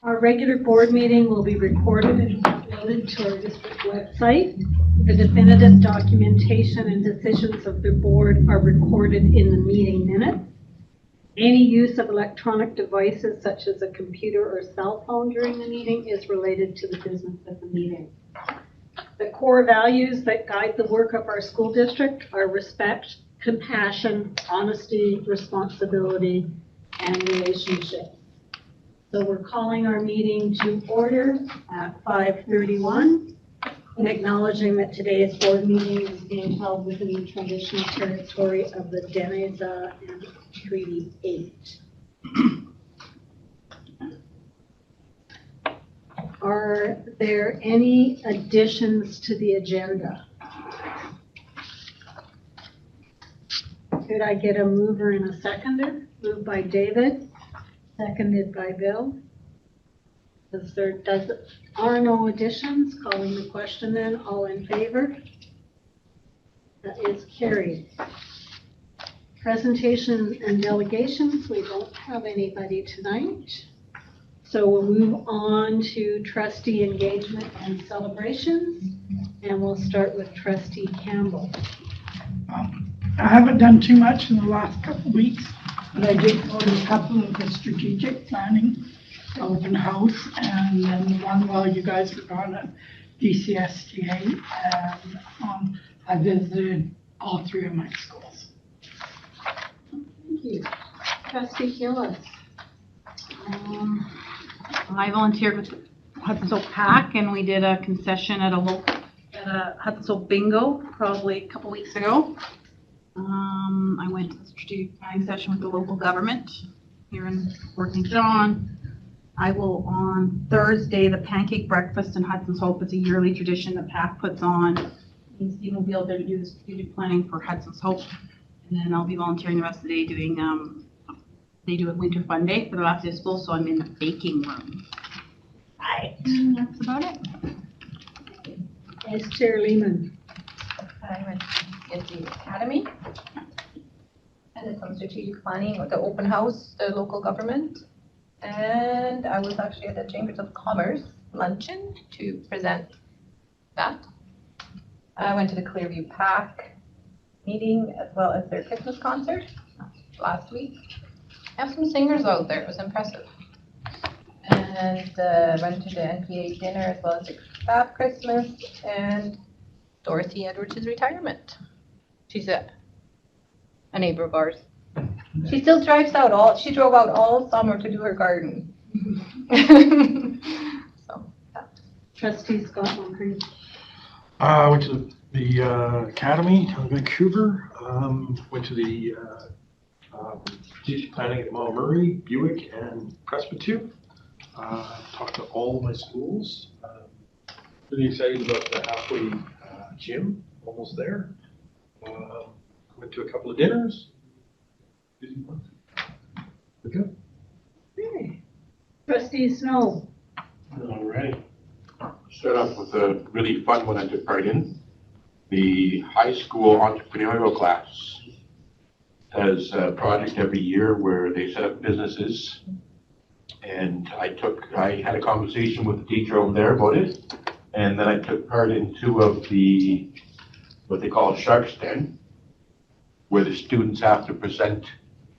Our regular board meeting will be recorded and uploaded to our district website. The definitive documentation and decisions of the board are recorded in the meeting minutes. Any use of electronic devices such as a computer or cell phone during the meeting is related to the business of the meeting. The core values that guide the work of our school district are respect, compassion, honesty, responsibility, and relationships. So we're calling our meeting to order at 5:31 and acknowledging that today's board meeting is being held within the traditional territory of the Denizah and Treaty 8. Are there any additions to the agenda? Could I get a mover and a seconder? Moved by David, seconded by Bill. Are no additions? Calling the question then. All in favor? That is carried. Presentation and delegations. We don't have anybody tonight. So we'll move on to trustee engagement and celebrations. And we'll start with trustee Campbell. I haven't done too much in the last couple of weeks, but I did go to a couple of the strategic planning open house, and then the one while you guys were gone at DCSTA, and I visited all three of my schools. Thank you. Trustee Gillis. I volunteered with Hudson's Hope PAC, and we did a concession at a Hudson's Hope bingo probably a couple weeks ago. I went to the strategic planning session with the local government here in Fort St. John. I will on Thursday, the pancake breakfast in Hudson's Hope. It's a yearly tradition that PAC puts on. Stephen will be able to do the strategic planning for Hudson's Hope. And then I'll be volunteering the rest of the day doing, they do a winter fun day for the last day of school, so I'm in the baking room. Right. That's about it. Vice Chair Lehman. I went to the academy and did some strategic planning with the open house, the local government. And I was actually at the Chambers of Commerce luncheon to present that. I went to the Clearview PAC meeting as well as their Christmas concert last week. I have some singers out there, it was impressive. And went to the NPA dinner as well as the staff Christmas and Dorothy Edwards' retirement. She's a neighbor of ours. She still drives out she drove out all summer to do her garden. So, yeah. Trustee Scott Moncrief. I went to the academy in Vancouver. Went to the strategic planning at Mount Murray, Buick, and Presbyterian. Talked to all my schools. Really excited about the halfway gym, almost there. Went to a couple of dinners. Busy month. Okay. Okay. Trustee Snow. All right. Start off with a really fun one I took part in. The high school entrepreneurial class does a project every year where they set up businesses. And I had a conversation with the teacher over there about it. And then I took part in two of the, what they call Shark's Den, where the students have to present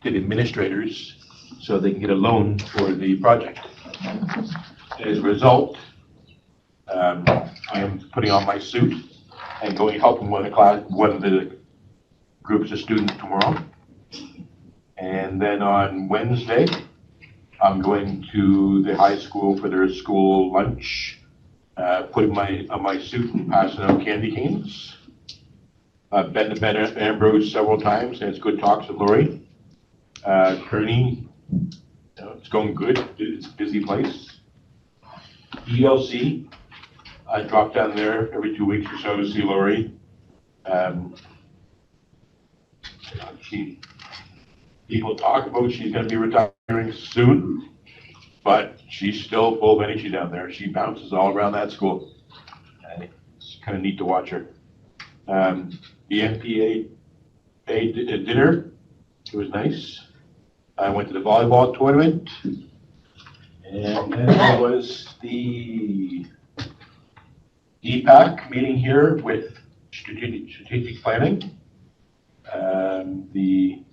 to the administrators so they can get a loan for the project. As a result, I am putting on my suit and going helping one of the groups of students tomorrow. And then on Wednesday, I'm going to the high school for their school lunch, putting on my suit and passing out candy canes. I've been to Ben Ambrose several times, and it's good talks with Lori. Kearney, it's going good. It's a busy place. ELC, I drop down there every 2 weeks or so to see Lori. People talk about she's going to be retiring soon, but she's still full of energy down there. She bounces all around that school. It's kind of neat to watch her. The NPA dinner, it was nice. I went to the volleyball tournament, And then there was the DPAC meeting here with strategic planning. The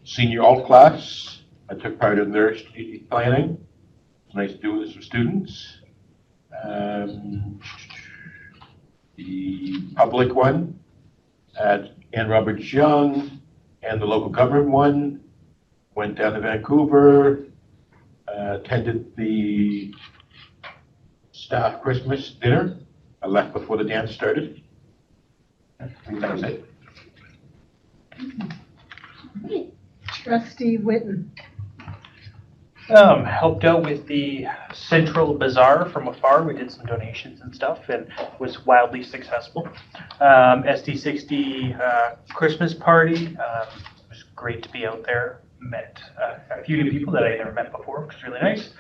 senior alt class, I took part in their strategic planning. It's nice to do with some students. The public one at Ann Roberts Young and the local government one went down to Vancouver, attended the staff Christmas dinner. I left before the dance started. I think that was it. Trustee Witten. Helped out with the Central Bazaar from afar. We did some donations and stuff and was wildly successful. SD60 Christmas party. It was great to be out there. Met a few new people that I never met before, which was really nice.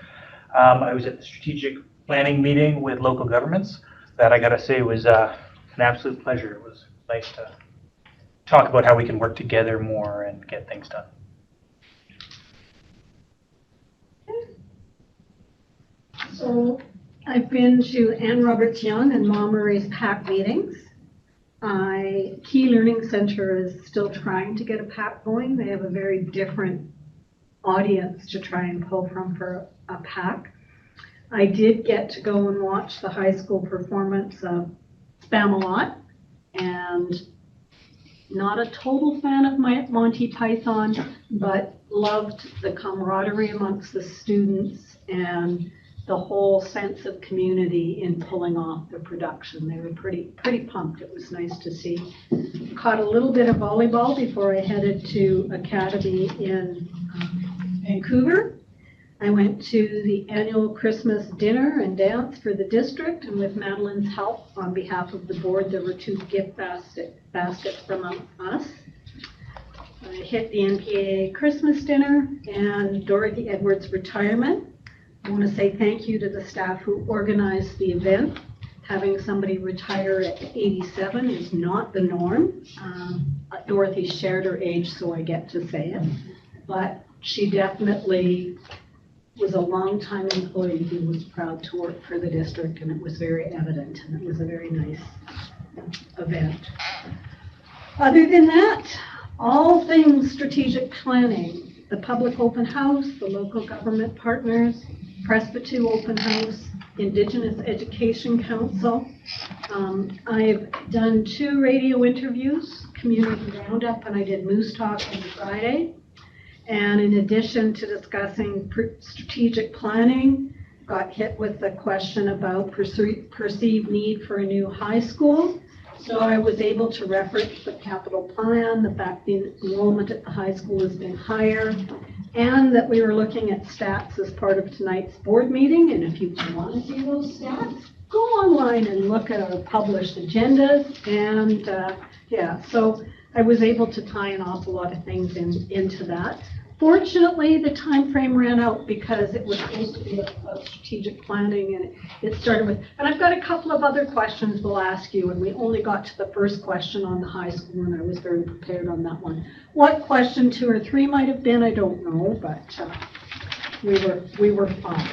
I was at the strategic planning meeting with local governments. That I gotta say was an absolute pleasure. It was nice to talk about how we can work together more and get things done. So I've been to Ann Roberts Young and Ma Murray's PAC meetings. Key Learning Center is still trying to get a PAC going. They have a very different audience to try and pull from for a PAC. I did get to go and watch the high school performance of Spamalot, and not a total fan of Monty Python, but loved the camaraderie amongst the students and the whole sense of community in pulling off the production. They were pretty pumped. It was nice to see. Caught a little bit of volleyball before I headed to Academy in Vancouver. I went to the annual Christmas dinner and dance for the district, and with Madeline's help on behalf of the board, there were 2 gift baskets from us. I hit the NPAA Christmas dinner and Dorothy Edwards' retirement. I want to say thank you to the staff who organized the event. Having somebody retire at 87 is not the norm. Dorothy shared her age, so I get to say it. But she definitely was a longtime employee who was proud to work for the district, and it was very evident, and it was a very nice event. Other than that, all things strategic planning, the public open house, the local government partners, Presbyterian open house, Indigenous Education Council. I've done 2 radio interviews, Community Roundup, and I did Moose Talk on Friday. And in addition to discussing strategic planning, got hit with the question about perceived need for a new high school. So I was able to reference the capital plan, the fact the enrollment at the high school has been higher, and that we were looking at stats as part of tonight's board meeting. And if you want to see those stats, go online and look at our published agendas. And yeah, so I was able to tie an awful lot of things into that. Fortunately, the time frame ran out because it was supposed to be about strategic planning, and it started with, and I've got a couple of other questions we'll ask you, and we only got to the first question on the high school, and I was very prepared on that one. What question 2 or 3 might have been, I don't know, but we were fine.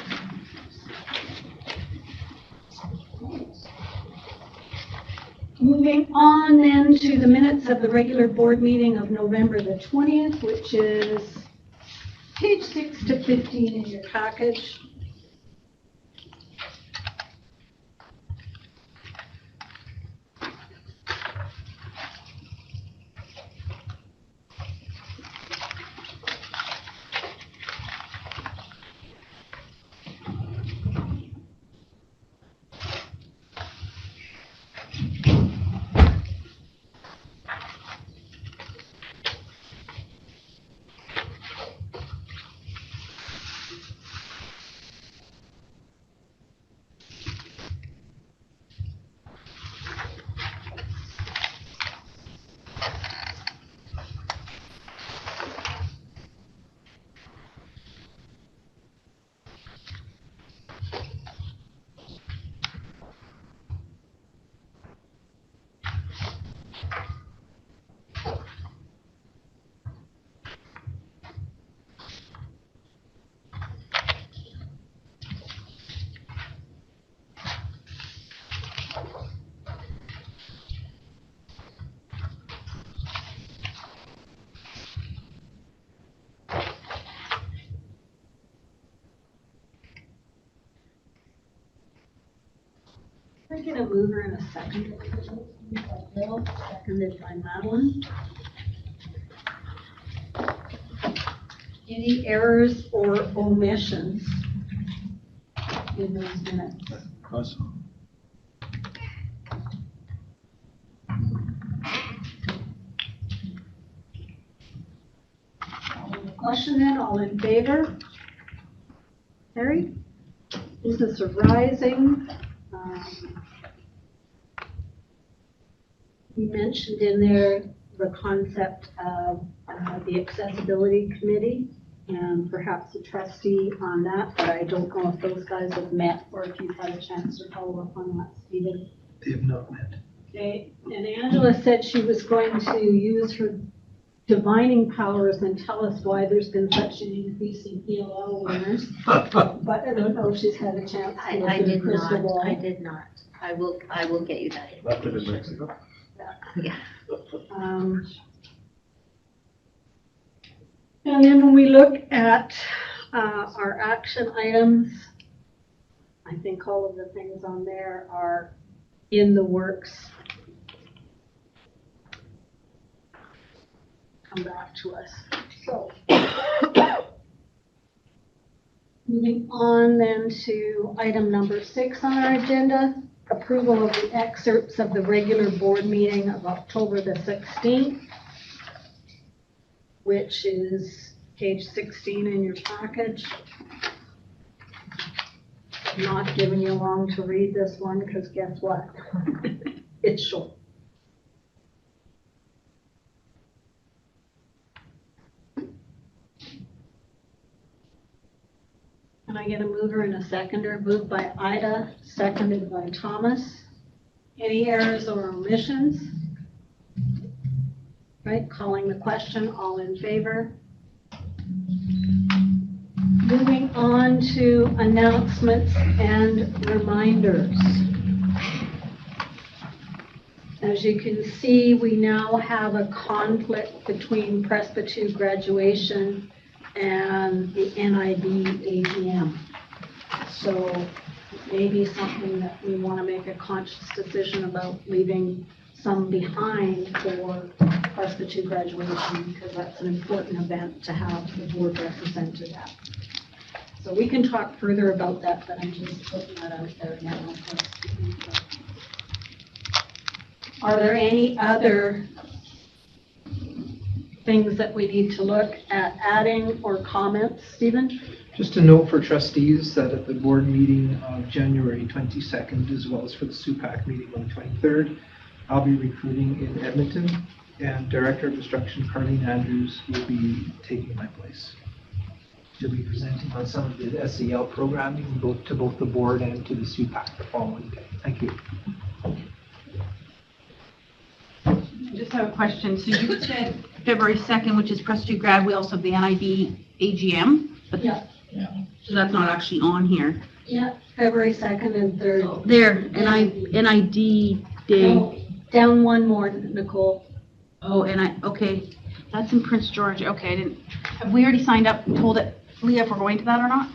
Moving on then to the minutes of the regular board meeting of November the 20th, which is page 6 to 15 in your package. I get a mover and a second. Bill, seconded by Madeline. Any errors or omissions in those minutes? Question then, all in favor? Carried. Business arising. You mentioned in there the concept of the accessibility committee and perhaps a trustee on that, but I don't know if those guys have met or if you've had a chance to follow up on that, Stephen. They have not met. Okay, and Angela said she was going to use her divining powers and tell us why there's been such an increase in ELL winners, but I don't know if she's had a chance to look I at the did crystal not, ball. I did not. I will get you that. Left it in Mexico. Yeah. And then when we look at our action items, I think all of the things on there are in the works. Come back to us. So, moving on then to item number 6 on our agenda, approval of the excerpts of the regular board meeting of October the 16th, which is page 16 in your package. I'm not giving you long to read this one because guess what? It's short. Can I get a mover and a seconder? Moved by Ida, seconded by Thomas. Any errors or omissions? Right, calling the question, all in favor? Moving on to announcements and reminders. As you can see, we now have a conflict between Prespa 2 graduation and the NIB AGM. So maybe something that we want to make a conscious decision about leaving some behind for Prespa 2 graduation, because that's an important event to have the board represented at. So we can talk further about that, but I'm just putting that out there now. Are there any other things that we need to look at adding or comments, Stephen? Just a note for trustees that at the board meeting of January 22nd, as well as for the SUPAC meeting on the 23rd, I'll be recruiting in Edmonton, and Director of Instruction Carlene Andrews will be taking my place. She'll be presenting on some of the SEL programming, both to both the board and to the SUPAC the following day. Thank you. I just have a question. So you said February 2nd, which is Prespa 2 grad, we also have the NIB AGM, but Yeah. so that's not actually on here. Yeah, February 2nd and 3rd. There, NID day. No, down one more, Nicole. Oh, okay, that's in Prince George. Okay, I didn't, have we already signed up, told it, Leah, if we're going to that or not?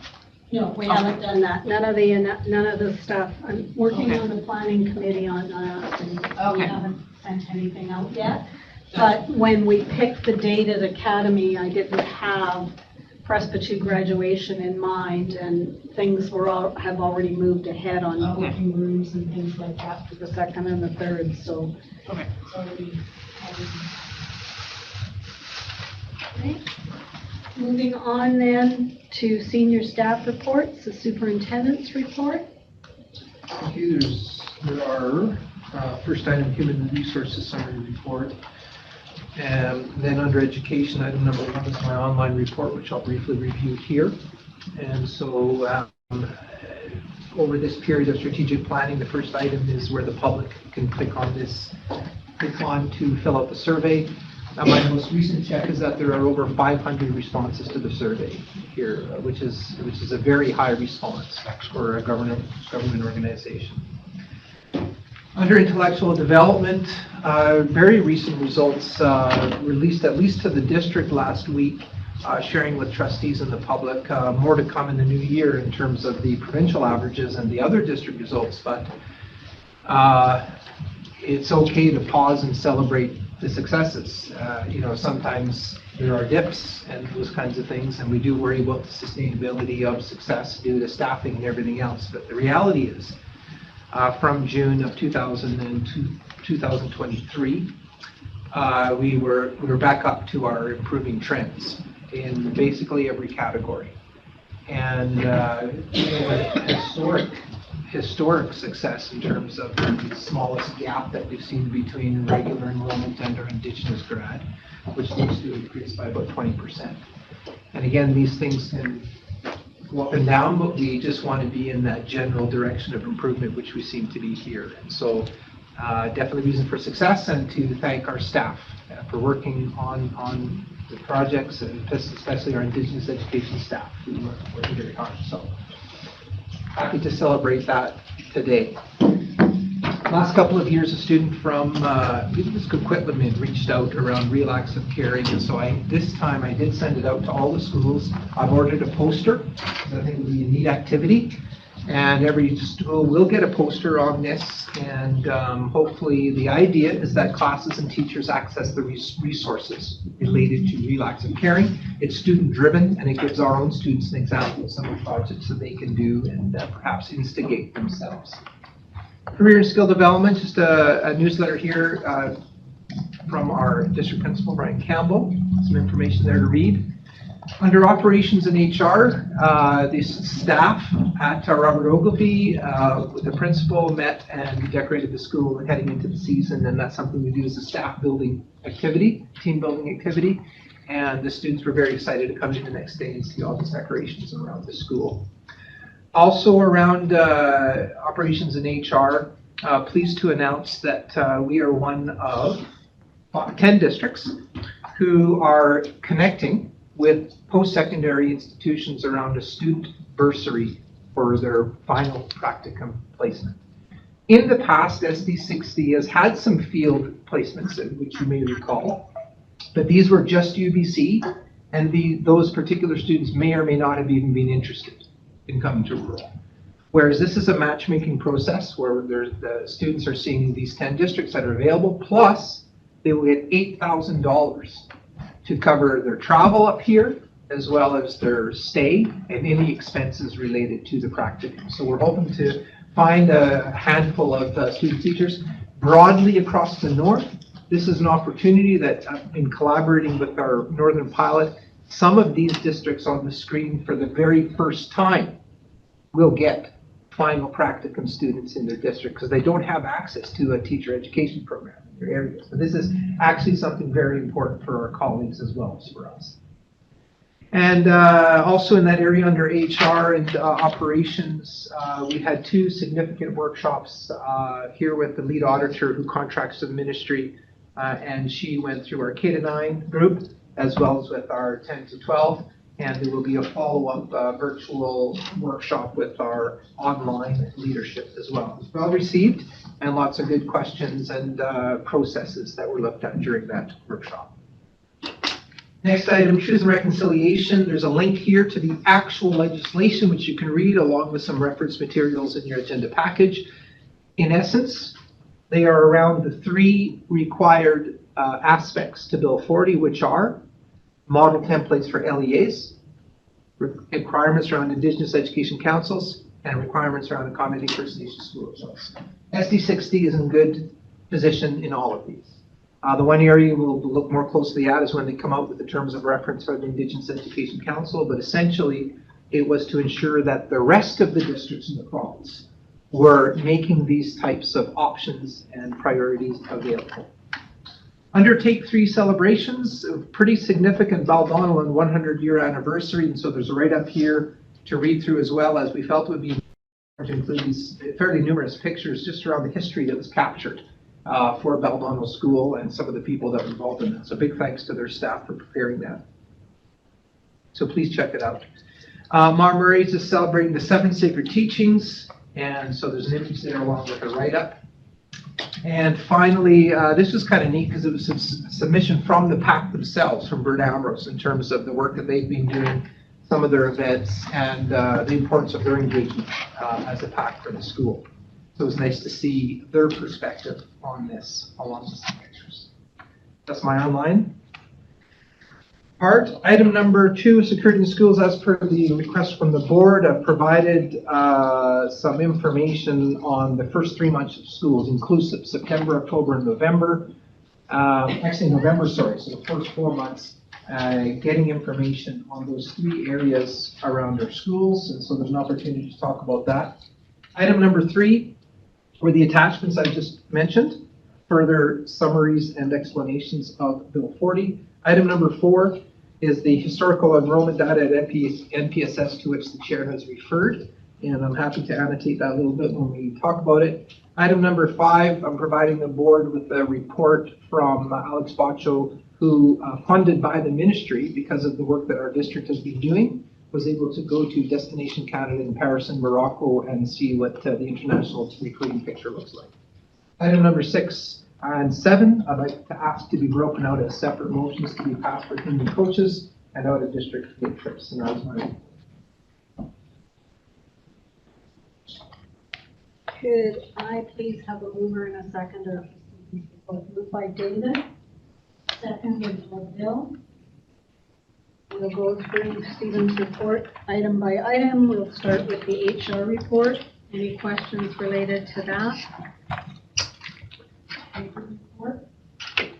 No, we haven't done that. None of the stuff. I'm working Okay. on the planning committee on that, and we Okay. haven't sent anything out yet. But when we picked the date at Academy, I didn't have Prespa 2 graduation in mind, and things have already moved ahead on Okay. booking rooms and things like that for the 2nd and the 3rd, so. Okay. it's already. Okay. Moving on then to senior staff reports, the superintendent's report. Okay, there are, first item, human resources summary report. And then under education, item number 1 is my online report, which I'll briefly review here. And so over this period of strategic planning, the first item is where the public can click on to fill out the survey. My most recent check is that there are over 500 responses to the survey here, which is a very high response for a government organization. Under intellectual development, very recent results released at least to the district last week, sharing with trustees and the public. More to come in the new year in terms of the provincial averages and the other district results, but it's okay to pause and celebrate the successes. Sometimes there are dips and those kinds of things, and we do worry about the sustainability of success due to staffing and everything else. But the reality is, from June of 2023, we were back up to our improving trends in basically every category. And historic success in terms of the smallest gap that we've seen between regular enrollment and our Indigenous grad, which needs to increase by about 20%. And again, these things can go up and down, but we just want to be in that general direction of improvement, which we seem to be here. And so definitely reason for success, and to thank our staff for working on the projects, and especially our Indigenous education staff who are working very hard. So happy to celebrate that today. Last couple of years, a student from Coquitlam reached out around Real Acts of Caring, and so this time I did send it out to all the schools. I've ordered a poster, because I think it would be a neat activity, and every school will get a poster on this, and hopefully the idea is that classes and teachers access the resources related to Real Acts of Caring. It's student-driven, and it gives our own students an example of some of the projects that they can do and perhaps instigate themselves. Career and skill development, just a newsletter here from our district principal, Brian Campbell. Some information there to read. Under operations and HR, the staff at Robert Ogilvie with the principal met and decorated the school heading into the season, and that's something we do as a staff building activity, team building activity, and the students were very excited to come in the next day and see all these decorations around the school. Also around operations and HR, pleased to announce that we are one of 10 districts who are connecting with post-secondary institutions around a student bursary for their final practicum placement. In the past, SD60 has had some field placements, which you may recall, but these were just UBC, and those particular students may or may not have even been interested in coming to rural. Whereas this is a matchmaking process where the students are seeing these 10 districts that are available, plus they will get $8,000 to cover their travel up here, as well as their stay and any expenses related to the practicum. So we're hoping to find a handful of student teachers broadly across the north. This is an opportunity that in collaborating with our northern pilot, some of these districts on the screen for the very first time will get final practicum students in their district because they don't have access to a teacher education program in their area. So this is actually something very important for our colleagues as well as for us. And also in that area under HR and operations, we had two significant workshops here with the lead auditor who contracts to the ministry, and she went through our K-9 group as well as with our 10 to 12. And there will be a follow-up virtual workshop with our online leadership as well. It was well received and lots of good questions and processes that were looked at during that workshop. Next item, Truth and Reconciliation. There's a link here to the actual legislation, which you can read along with some reference materials in your agenda package. In essence, they are around the three required aspects to Bill 40, which are model templates for LEAs, requirements around Indigenous education councils, and requirements around accommodating First Nation school results. SD60 is in good position in all of these. The one area we'll look more closely at is when they come out with the terms of reference for the Indigenous Education Council, but essentially it was to ensure that the rest of the districts in the province were making these types of options and priorities available. Under Take 3 celebrations, a pretty significant Baldonnel 100-year anniversary, and so there's a write-up here to read through as well, as we felt it would be to include these fairly numerous pictures just around the history that was captured for Baldonnel School and some of the people that were involved in that. So big thanks to their staff for preparing that. So please check it out. Murray's is celebrating the 7 sacred teachings, and so there's an image there along with a write-up. And finally, this was kind of neat because it was a submission from the PAC themselves, from Bert Ambrose, in terms of the work that they've been doing, some of their events, and the importance of their engagement as a PAC for the school. So it's nice to see their perspective on this along with some pictures. That's my online part. Item number 2, security in schools. As per the request from the board, I've provided some information on the first 3 months of schools, inclusive September, October, and November. Actually, November, sorry, so the first 4 months, getting information on those 3 areas around our schools, and so there's an opportunity to talk about that. Item number 3 were the attachments I just mentioned, further summaries and explanations of Bill 40. Item number 4 is the historical enrollment data at NPSS to which the chair has referred, and I'm happy to annotate that a little bit when we talk about it. Item number 5, I'm providing the board with a report from Alex Baccio, who, funded by the ministry because of the work that our district has been doing, was able to go to Destination Canada in Paris and Morocco and see what the international recruiting picture looks like. Item number 6 and 7, I'd like to ask to be broken out as separate motions to be passed for human coaches and out of district field trips. And that was my. Could I please have a mover and a seconder? Moved by David, seconded by Bill. We'll go through Stephen's report item by item. We'll start with the HR report. Any questions related to that?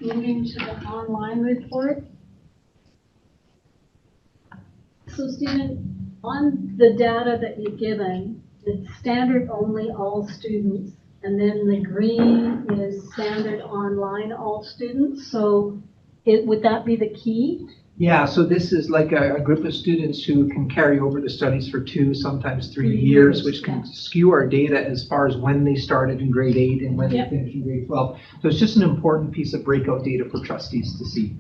Moving to the online report. So Stephen, on the data that you've given, it's standard only all students, and then the green is standard online all students. So would that be the key? Yeah, so this is like a group of students who can carry over the studies for 2, sometimes 3 years, which can skew our data as far as when they started in grade 8 and when they finished in grade 12. So it's just an important piece of breakout data for trustees to see.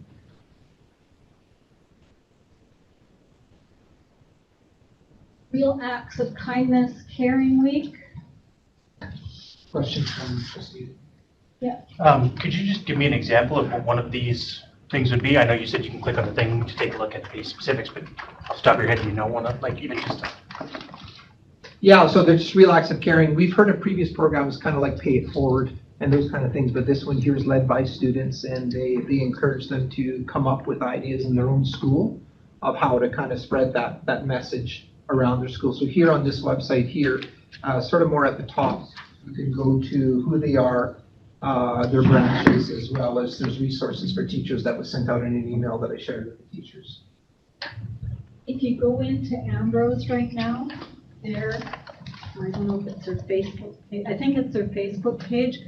Real Acts of Kindness Caring Week. Questions from trustees? Could you just give me an example of what one of these things would be? I know you said you can click on the thing to take a look at the specifics, but off the top of your head, do you know one of, like, even just Yeah, so they're just Real Acts of Caring. We've heard of previous programs kind of like Pay It Forward and those kind of things, but this one here is led by students, and they encourage them to come up with ideas in their own school of how to kind of spread that message around their school. So here on this website here, sort of more at the top, you can go to who they are, their branches, as well as there's resources for teachers that was sent out in an email that I shared with the teachers. If you go into Ambrose right now, there, I don't know if it's their Facebook page, I think it's their Facebook page.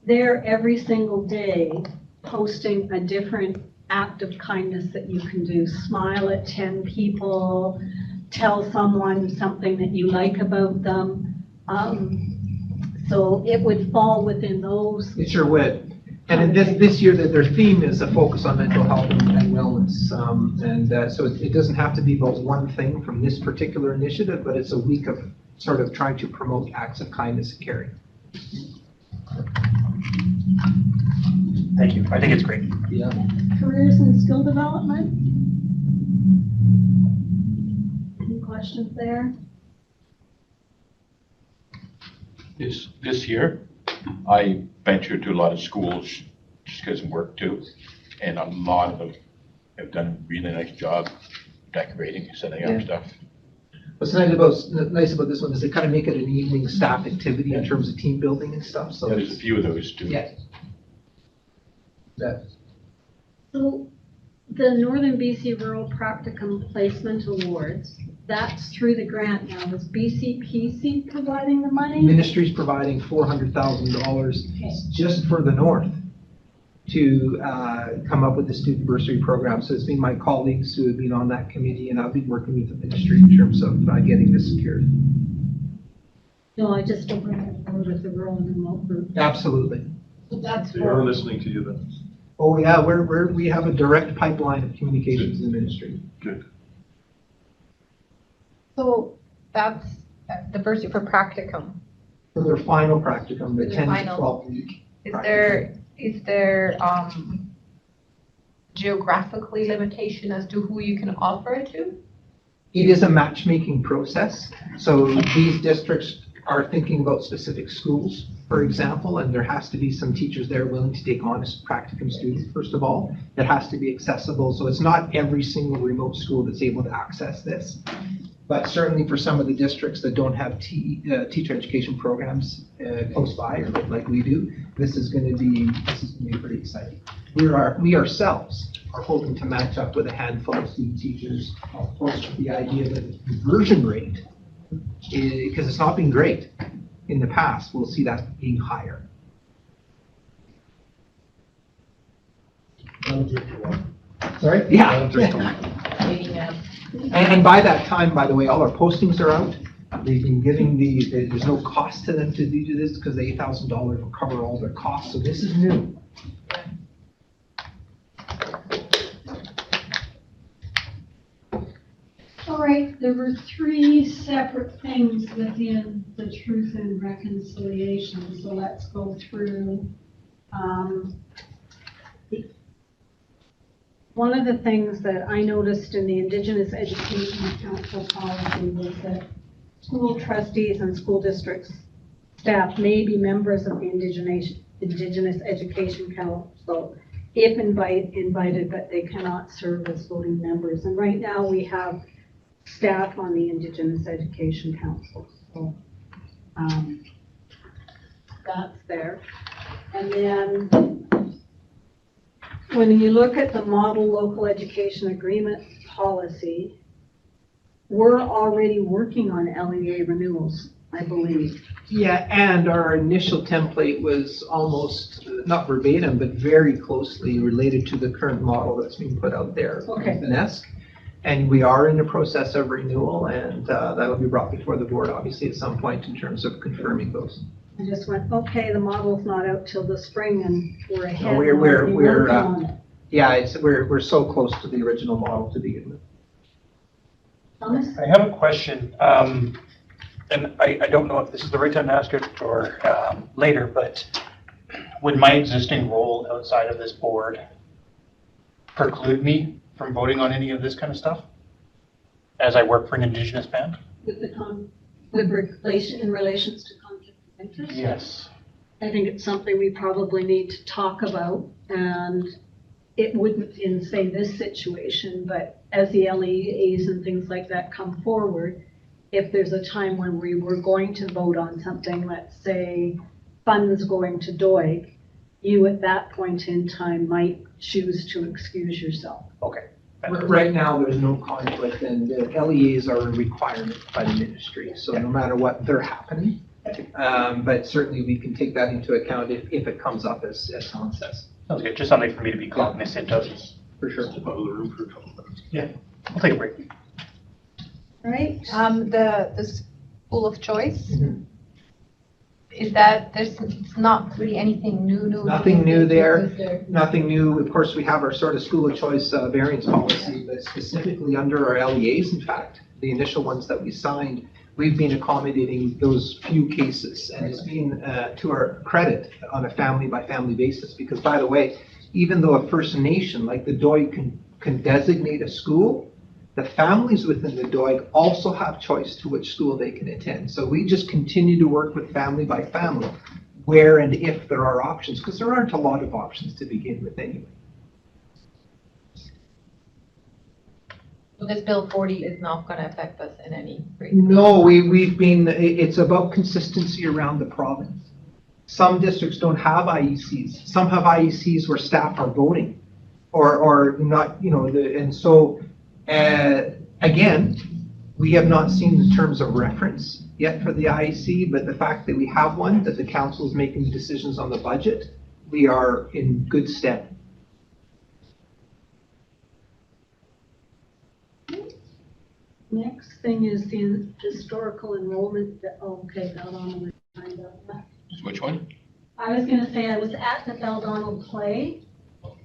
They're every single day posting a different act of kindness that you can do. Smile at 10 people, tell someone something that you like about them. So it would fall within those. It sure would. And in this year, their theme is a focus on mental health and wellness. So it doesn't have to be about one thing from this particular initiative, but it's a week of sort of trying to promote acts of kindness and caring. Thank you. I think it's great. Yeah. Careers and skill development. Any questions there? This year, I venture to a lot of schools just because of work too, and a lot of them have done a really nice job decorating, setting up stuff. What's nice about this one is they kind of make it an evening staff activity in terms of team building and stuff. So Yeah, there's a few of those too. yeah. So the Northern BC Rural Practicum Placement Awards, that's through the grant now. Is BCPC providing the money? Ministry's providing $400,000 just for the North to come up with the student bursary program. So it's been my colleagues who have been on that committee, and I've been working with the ministry in terms of getting this secured. No, I just don't bring it forward with the rural and remote group. Absolutely. So that's They are listening to you then. Oh yeah, we have a direct pipeline of communications in the ministry. Good. So that's the bursary for practicum. For their final practicum, the For their 10 to final. 12 week. Is there geographically limitation as to who you can offer it to? It is a matchmaking process. So these districts are thinking about specific schools, for example, and there has to be some teachers there willing to take on a practicum student, first of all. It has to be accessible, so it's not every single remote school that's able to access this. But certainly for some of the districts that don't have teacher education programs close by, or like we do, this is going to be pretty exciting. We ourselves are hoping to match up with a handful of student teachers. Of course, with the idea that the conversion rate, because it's not been great in the past, we'll see that being higher. Sorry? Yeah. And by that time, by the way, all our postings are out. They've been giving there's no cost to them to do this because the $8,000 will cover all their costs. So this is new. All right, there were 3 separate things within the Truth and Reconciliation, so let's go through. One of the things that I noticed in the Indigenous Education Council policy was that school trustees and school districts staff may be members of the Indigenous Education Council if invited, but they cannot serve as voting members. And right now we have staff on the Indigenous Education Council. So that's there. And then when you look at the model local education agreement policy, we're already working on LEA renewals, I believe. Yeah, and our initial template was almost, not verbatim, but very closely related to the current model that's being put out there. Okay. Finesque. And we are in the process of renewal, and that will be brought before the board, obviously, at some point in terms of confirming those. I just went, okay, the model's not out till the spring and we're ahead. No, we're working on it. yeah, we're so close to the original model to begin with. Thomas? I have a question, and I don't know if this is the right time to ask it or later, but would my existing role outside of this board preclude me from voting on any of this kind of stuff as I work for an Indigenous band? With relation, in relations to conflict of interest? Yes. I think it's something we probably need to talk about, and it wouldn't in, say, this situation, but as the LEAs and things like that come forward, if there's a time when we were going to vote on something, let's say funds going to DOIG, you at that point in time might choose to excuse yourself. Okay. Right now, there's no conflict, and the LEAs are a requirement by the ministry, so no matter what, they're happening. But certainly we can take that into account if it comes up, as Tom says. Sounds good. Just something for me to be cognizant of. For sure. Step out of the room for a couple minutes. Yeah, I'll take a break. All right? The school of choice, Mhm. is that, there's not really anything new? Nothing new there. Is there? Nothing new. Of course, we have our sort of school of choice variance policy, but specifically under our LEAs, in fact, the initial ones that we signed, we've been accommodating those few cases, and it's been to our credit on a family-by-family basis, because by the way, even though a First Nation like the DOIG can designate a school, the families within the DOIG also have choice to which school they can attend. So we just continue to work with family by family, where and if there are options, because there aren't a lot of options to begin with anyway. So this Bill 40 is not going to affect us in any way? No, we've been, it's about consistency around the province. Some districts don't have IECs. Some have IECs where staff are voting or not, and so, again, we have not seen the terms of reference yet for the IEC, but the fact that we have one, that the council is making decisions on the budget, we are in good stead. Next thing is the historical enrollment. Okay, Baldonald. Which one? I was gonna say, I was at the Baldonald play,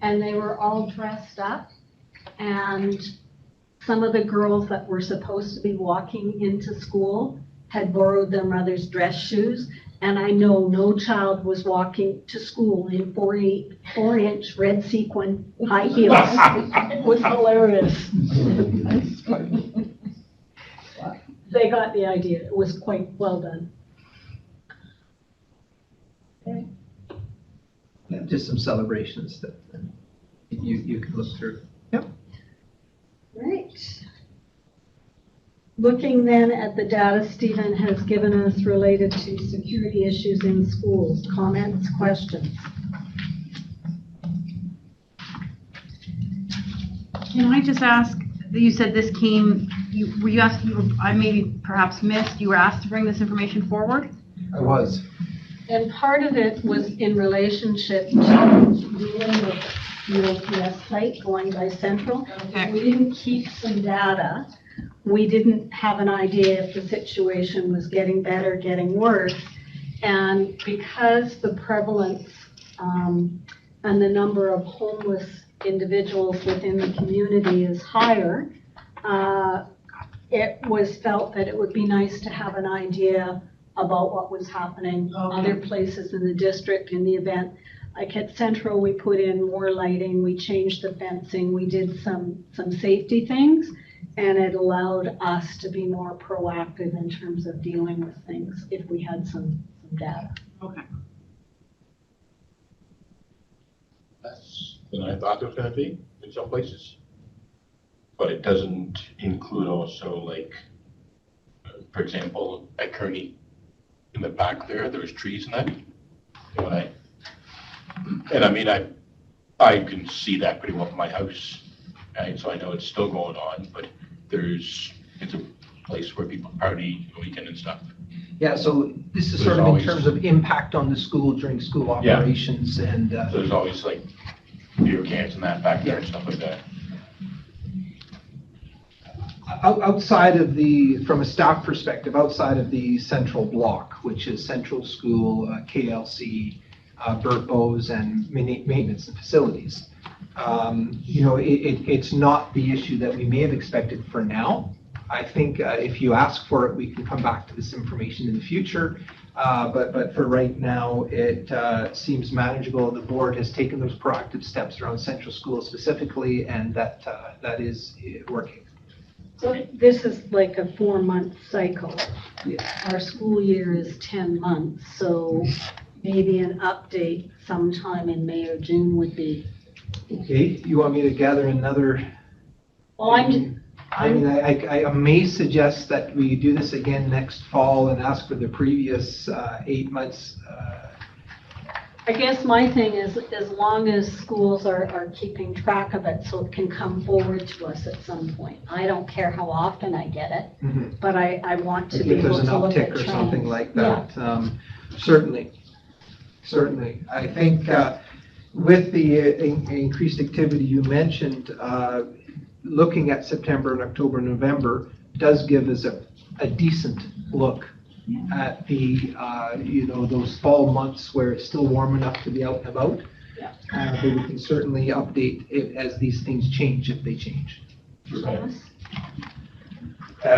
and they were all dressed up, and some of the girls that were supposed to be walking into school had borrowed their mother's dress shoes, and I know no child was walking to school in 4-inch red sequin high heels. It was hilarious. They got the idea. It was quite well done. Yeah, just some celebrations that you can look through. Right. Looking then at the data Stephen has given us related to security issues in schools, comments, questions? Can I just ask, you said this came, were you asked, I maybe perhaps missed, you were asked to bring this information forward? I was. And part of it was in relationship to dealing with the OPS site going by Central. Okay. We didn't keep some data. We didn't have an idea if the situation was getting better, getting worse. And because the prevalence and the number of homeless individuals within the community is higher, it was felt that it would be nice to have an idea about what was happening other places in the district in the event. Like at Central, we put in more lighting, we changed the fencing, we did some safety things, and it allowed us to be more proactive in terms of dealing with things if we had some data. Okay. Less than I thought it was gonna be in some places. But it doesn't include also like, for example, at Kearney, in the back there was trees and that. And I mean, I can see that pretty well from my house, right? So I know it's still going on, but it's a place where people party on the weekend and stuff. Yeah, so this is There's sort of in always- terms of impact on the school during school operations and, So there's always like beer cans and that back there and stuff like that. outside of from a staff perspective, outside of the central block, which is Central School, KLC, Burt Bowes, and maintenance and facilities, it's not the issue that we may have expected for now. I think if you ask for it, we can come back to this information in the future. But for right now, it seems manageable. The board has taken those proactive steps around Central School specifically, and that is working. So this is like a 4-month cycle. Yeah. Our school year is 10 months, so maybe an update sometime in May or June would be. Okay, you want me to gather another? Well, I mean, I may suggest that we do this again next fall and ask for the previous 8 months. I guess my thing is, as long as schools are keeping track of it, so it can come forward to us at some point. I don't care how often I get it, but I want to be If there's able an to look at uptick or trends. something like Yeah. that. Certainly. I think with the increased activity you mentioned, looking at September and October, November does give us a decent look at the, those fall months where it's still warm enough to be out and about. Yeah. But we can certainly update it as these things change, if they change. Thomas? So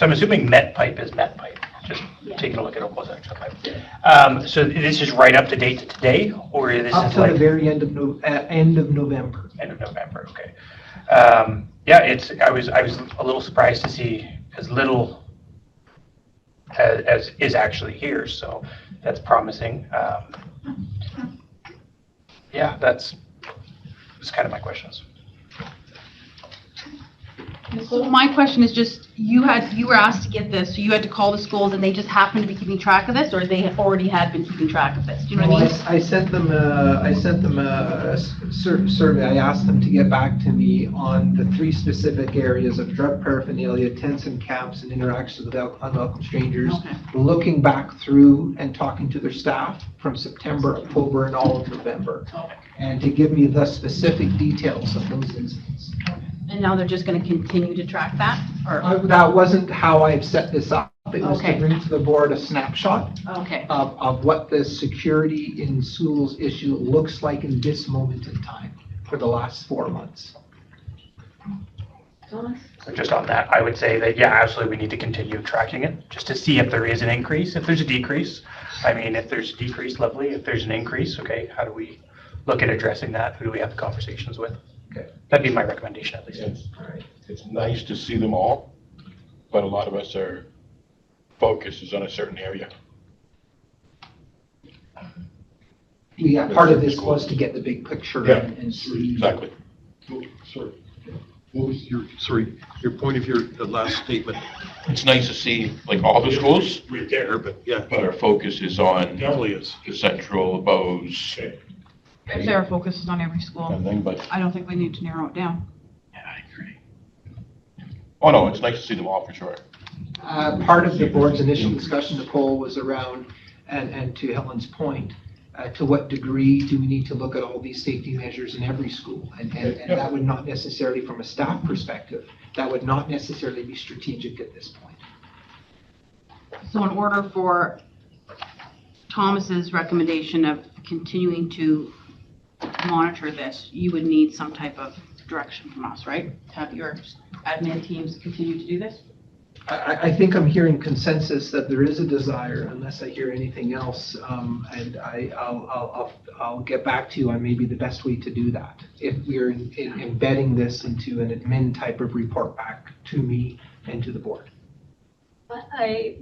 I'm assuming Met Pipe is Met Pipe, just Yeah. taking a look at Oakville Central Pipe. So this is right up to date to today, or this Up is to like the very end of November. end of November? Okay. Yeah, I was a little surprised to see as little as is actually here, so that's promising. Yeah, that's kind of my questions. So my question is just, you were asked to get this, so you had to call the schools and they just happened to be keeping track of this, or they already had been keeping track of this? Do you know what I mean? I sent them a survey. I asked them to get back to me on the 3 specific areas of drug paraphernalia, tents and camps, and interactions with unwelcome strangers. Okay. Looking back through and talking to their staff from September, October, and all of November, and to give me the specific details of those incidents. And now they're just gonna continue to track that, or? That wasn't how I set this up. It was to Okay. bring to the board a snapshot Okay, of what the security in schools issue looks like in this moment in time for the last 4 months. Thomas? So just on that, I would say that, yeah, absolutely, we need to continue tracking it, just to see if there is an increase, if there's a decrease. I mean, if there's a decrease, lovely. If there's an increase, okay, how do we look at addressing that? Who do we have the conversations with? Okay. That'd be my recommendation, at least. It's nice to see them all, but a lot of us are focus is on a certain area. Yeah, part of this was to get the big picture Yeah. and see. Exactly. Sorry. What was your point of the last statement? It's nice to see like all the schools, Right there, but yeah, but our focus is on definitely is. the Central, Bose, I'd say our focus is on every school. and thing, but, I don't think we need to narrow it down. Yeah, I agree. oh no, it's nice to see them all for sure. Part of the board's initial discussion, Nicole, was around, and to Helen's point, to what degree do we need to look at all these safety measures in every school? And that would not necessarily, from a staff perspective, that would not necessarily be strategic at this point. So in order for Thomas's recommendation of continuing to monitor this, you would need some type of direction from us, right? To have your admin teams continue to do this? I think I'm hearing consensus that there is a desire, unless I hear anything else, and I'll get back to you on maybe the best way to do that. If we're embedding this into an admin type of report back to me and to the board. I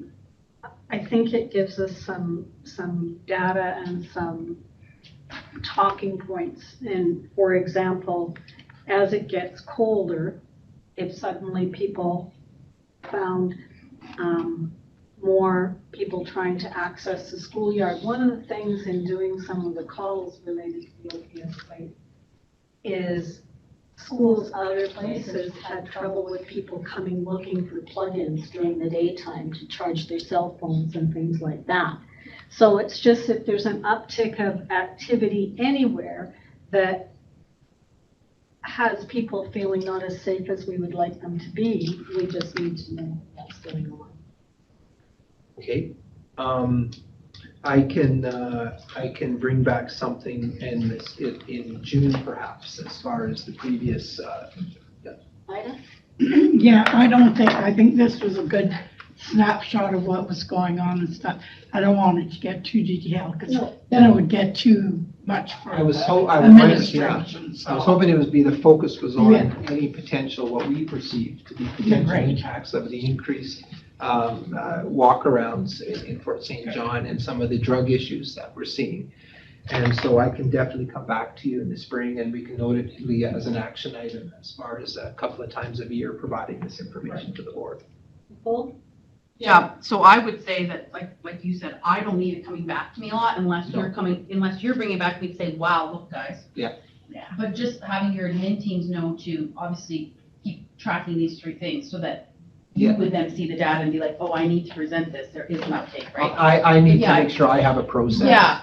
think it gives us some data and some talking points. And for example, as it gets colder, if suddenly people found more people trying to access the schoolyard, one of the things in doing some of the calls related to the OPS site is schools other places had trouble with people coming looking for plugins during the daytime to charge their cell phones and things like that. So it's just if there's an uptick of activity anywhere that has people feeling not as safe as we would like them to be, we just need to know what's going on. Okay. I can bring back something in June perhaps, as far as the previous, Ida? Yeah, I think this was a good snapshot of what was going on and stuff. I don't want it to get too detailed, because then it would get too much for administration. I was hoping it would be, the focus was on Yeah. any potential, what we perceive to be potential Right. impacts of the increased walkarounds in Fort St. John and some of the drug issues that we're seeing. And so I can definitely come back to you in the spring, and we can note it, Leah, as an action item as far as a couple of times a year providing this information to the board. Nicole? Yeah, so I would say that, like you said, I don't need it coming back to me a lot unless you're bringing it back to me to say, wow, look, guys. Yeah. Yeah. But just having your admin teams know to obviously keep tracking these three things so that you Yeah. would then see the data and be like, oh, I need to present this. There is an uptake, right? I need to Yeah. make sure I have a process. Yeah,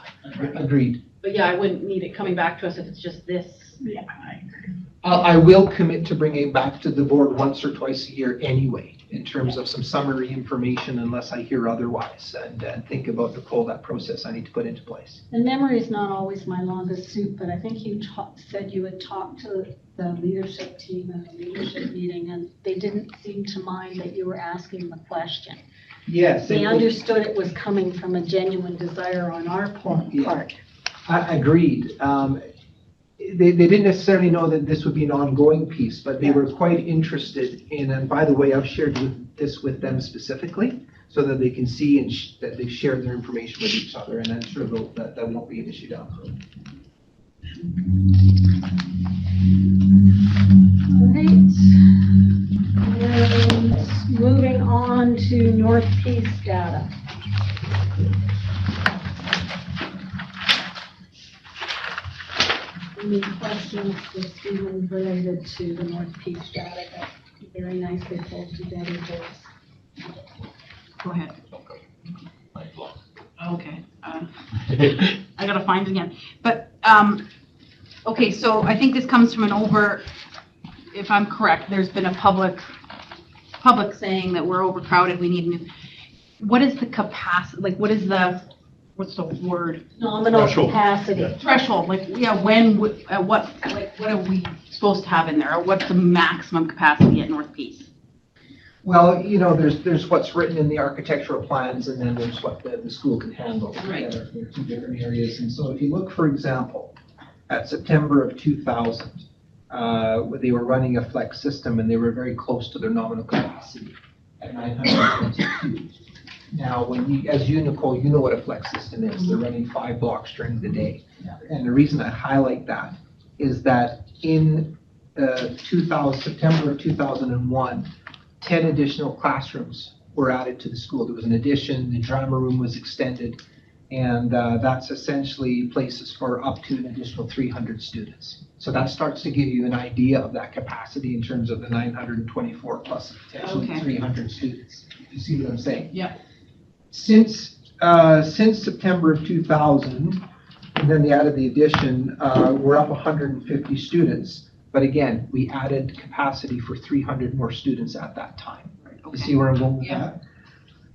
Agreed. but yeah, I wouldn't need it coming back to us if it's just this. Yeah, I agree. I will commit to bringing it back to the board once or twice a year anyway, in terms of some summary information, unless I hear otherwise, and think about, Nicole, that process I need to put into place. And memory is not always my longest suit, but I think you said you had talked to the leadership team at a leadership meeting, and they didn't seem to mind that you were asking the question. Yes. They understood it was coming from a genuine desire on our Yeah. part. I agreed. They didn't necessarily know that this would be an ongoing piece, but they were quite interested in, and by the way, I've shared this with them specifically, so that they can see and that they've shared their information with each other, and I'm sure that won't be an issue down the road. All right. And moving on to North Peace data. Any questions for Stephen related to the North Peace data that very nicely pulled together for us? Go ahead. Okay. I gotta find it again. But, okay, so I think this comes from if I'm correct, there's been a public saying that we're overcrowded, we need new, what is the capacity, like, what's the word? Nominal Threshold. capacity. Threshold, like, yeah, what are we supposed to have in there? Or what's the maximum capacity at North Peace? Well, there's what's written in the architectural plans, and then there's what the school can handle. Right. They're two different areas. And so if you look, for example, at September of 2000, where they were running a flex system, and they were very close to their nominal capacity at 922. Now, as you, Nicole, you know what a flex system is. They're running 5 blocks during the day. And the reason I highlight that is that in September of 2001, 10 additional classrooms were added to the school. There was an addition, the drama room was extended, and that's essentially places for up to an additional 300 students. So that starts to give you an idea of that capacity in terms of the 924 plus potentially 300 students. You see what I'm saying? Yeah. Since September of 2000, and then they added the addition, we're up 150 students. But again, we added capacity for 300 more students at that time. You see where I'm going with that?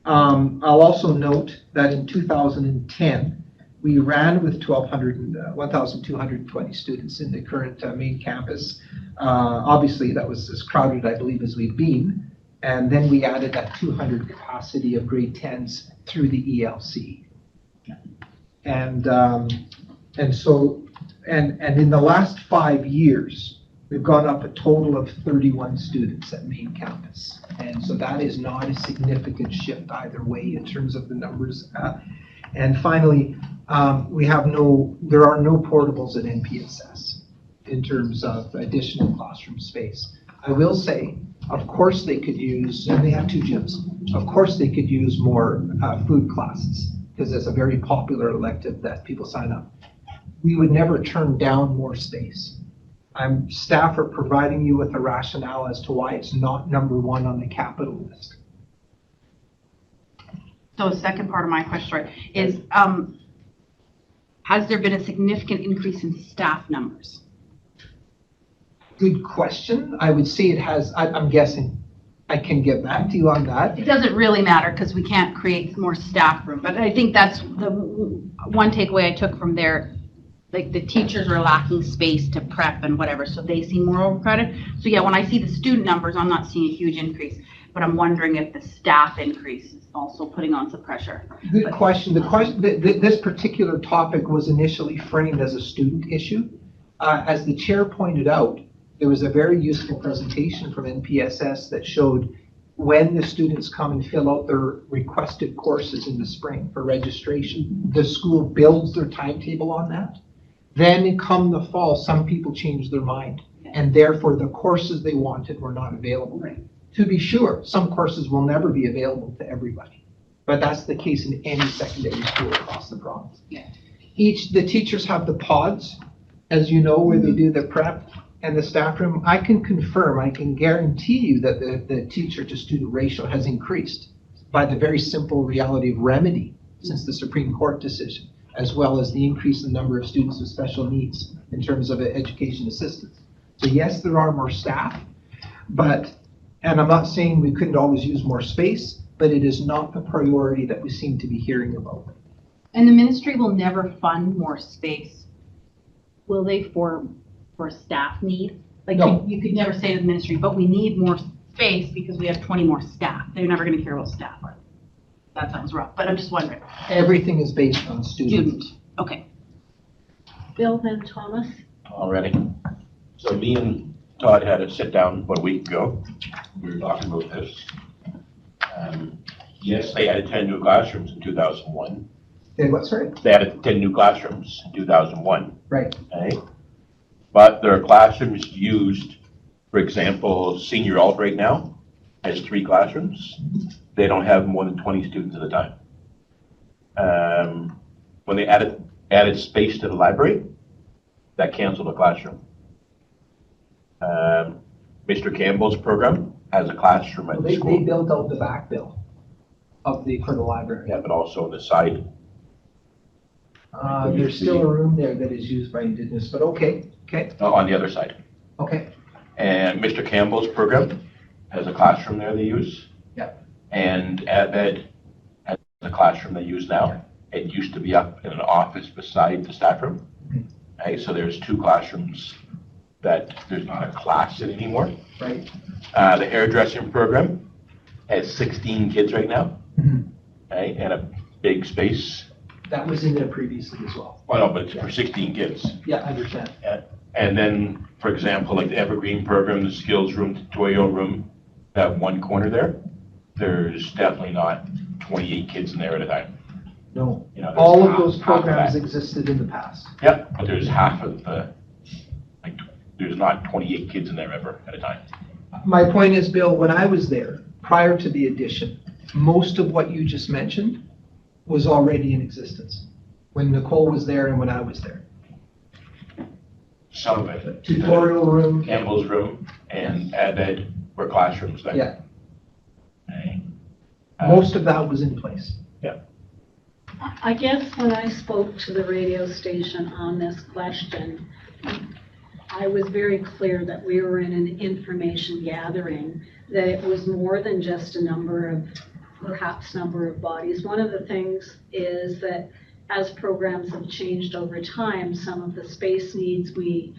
I'll also note that in 2010, we ran with 1,220 students in the current main campus. Obviously, that was as crowded, I believe, as we've been. And then we added that 200 capacity of grade 10s through the ELC. And so in the last 5 years, we've gone up a total of 31 students at main campus. And so that is not a significant shift either way in terms of the numbers. And finally, there are no portables at NPSS in terms of additional classroom space. I will say, of course they could use, and they have 2 gyms, of course they could use more food classes, because it's a very popular elective that people sign up. We would never turn down more space. Staff are providing you with a rationale as to why it's not number 1 on the capital list. So the second part of my question is, has there been a significant increase in staff numbers? Good question. I would say it has. I'm guessing. I can get back to you on that. It doesn't really matter because we can't create more staff room, but I think that's the one takeaway I took from there. Like the teachers are lacking space to prep and whatever, so they seem more overcrowded. So yeah, when I see the student numbers, I'm not seeing a huge increase, but I'm wondering if the staff increase is also putting on some pressure. Good question. This particular topic was initially framed as a student issue. As the chair pointed out, there was a very useful presentation from NPSS that showed when the students come and fill out their requested courses in the spring for registration, the school builds their timetable on that. Then come the fall, some people change their mind, and therefore the courses they wanted were not available. Right. To be sure, some courses will never be available to everybody, but that's the case in any secondary school across the province. Yeah. The teachers have the pods, as you know, where they do the prep and the staff room. I can confirm, I can guarantee you that the teacher to student ratio has increased by the very simple reality of remedy since the Supreme Court decision, as well as the increase in the number of students with special needs in terms of education assistance. So yes, there are more staff, and I'm not saying we couldn't always use more space, but it is not the priority that we seem to be hearing about. And the ministry will never fund more space, will they, for staff need? Like No. you could never say to the ministry, but we need more space because we have 20 more staff. They're never going to care about staff. That sounds rough, but I'm just wondering. Everything is based on students. Student, okay. Bill, then Thomas. Already. So me and Todd had a sit down about a week ago. We were talking about this. Yes, they added 10 new classrooms in 2001. And what's right? They added 10 new classrooms in 2001. Right. Okay? But there are classrooms used, for example, senior alt right now has 3 classrooms. They don't have more than 20 students at a time. When they added space to the library, that canceled a classroom. Mr. Campbell's program has a classroom at the They school. built out the back bill for the library. Yeah, but also on the side. There's still a room there that is used by Indigenous, but okay. On the other side. Okay. And Mr. Campbell's program has a classroom there they use. Yep. And AdVed has a classroom they use now. It used to be up in an office beside the staff room. Okay, so there's 2 classrooms that there's not a class in anymore. Right. The hairdressing program has 16 kids right now. Mhm. Okay, and a big space. That was in there previously as well. Well, no, but it's for 16 kids. Yeah, I understand. And then, for example, like the Evergreen program, the skills room, tutorial room, that one corner there, there's definitely not 28 kids in there at a time. No, You know, there's all of half- those half of programs that. existed in the past. Yep, but there's half of the, like, there's not 28 kids in there ever at a time. My point is, Bill, when I was there, prior to the addition, most of what you just mentioned was already in existence. When Nicole was there and when I was there. Some of it. Tutorial room, Campbell's room and ed were classrooms there. yeah, Okay. most of that was in place. I guess when I spoke to the radio station on this question, I was very clear that we were in an information gathering, that it was more than just a number of bodies. One of the things is that as programs have changed over time, some of the space needs we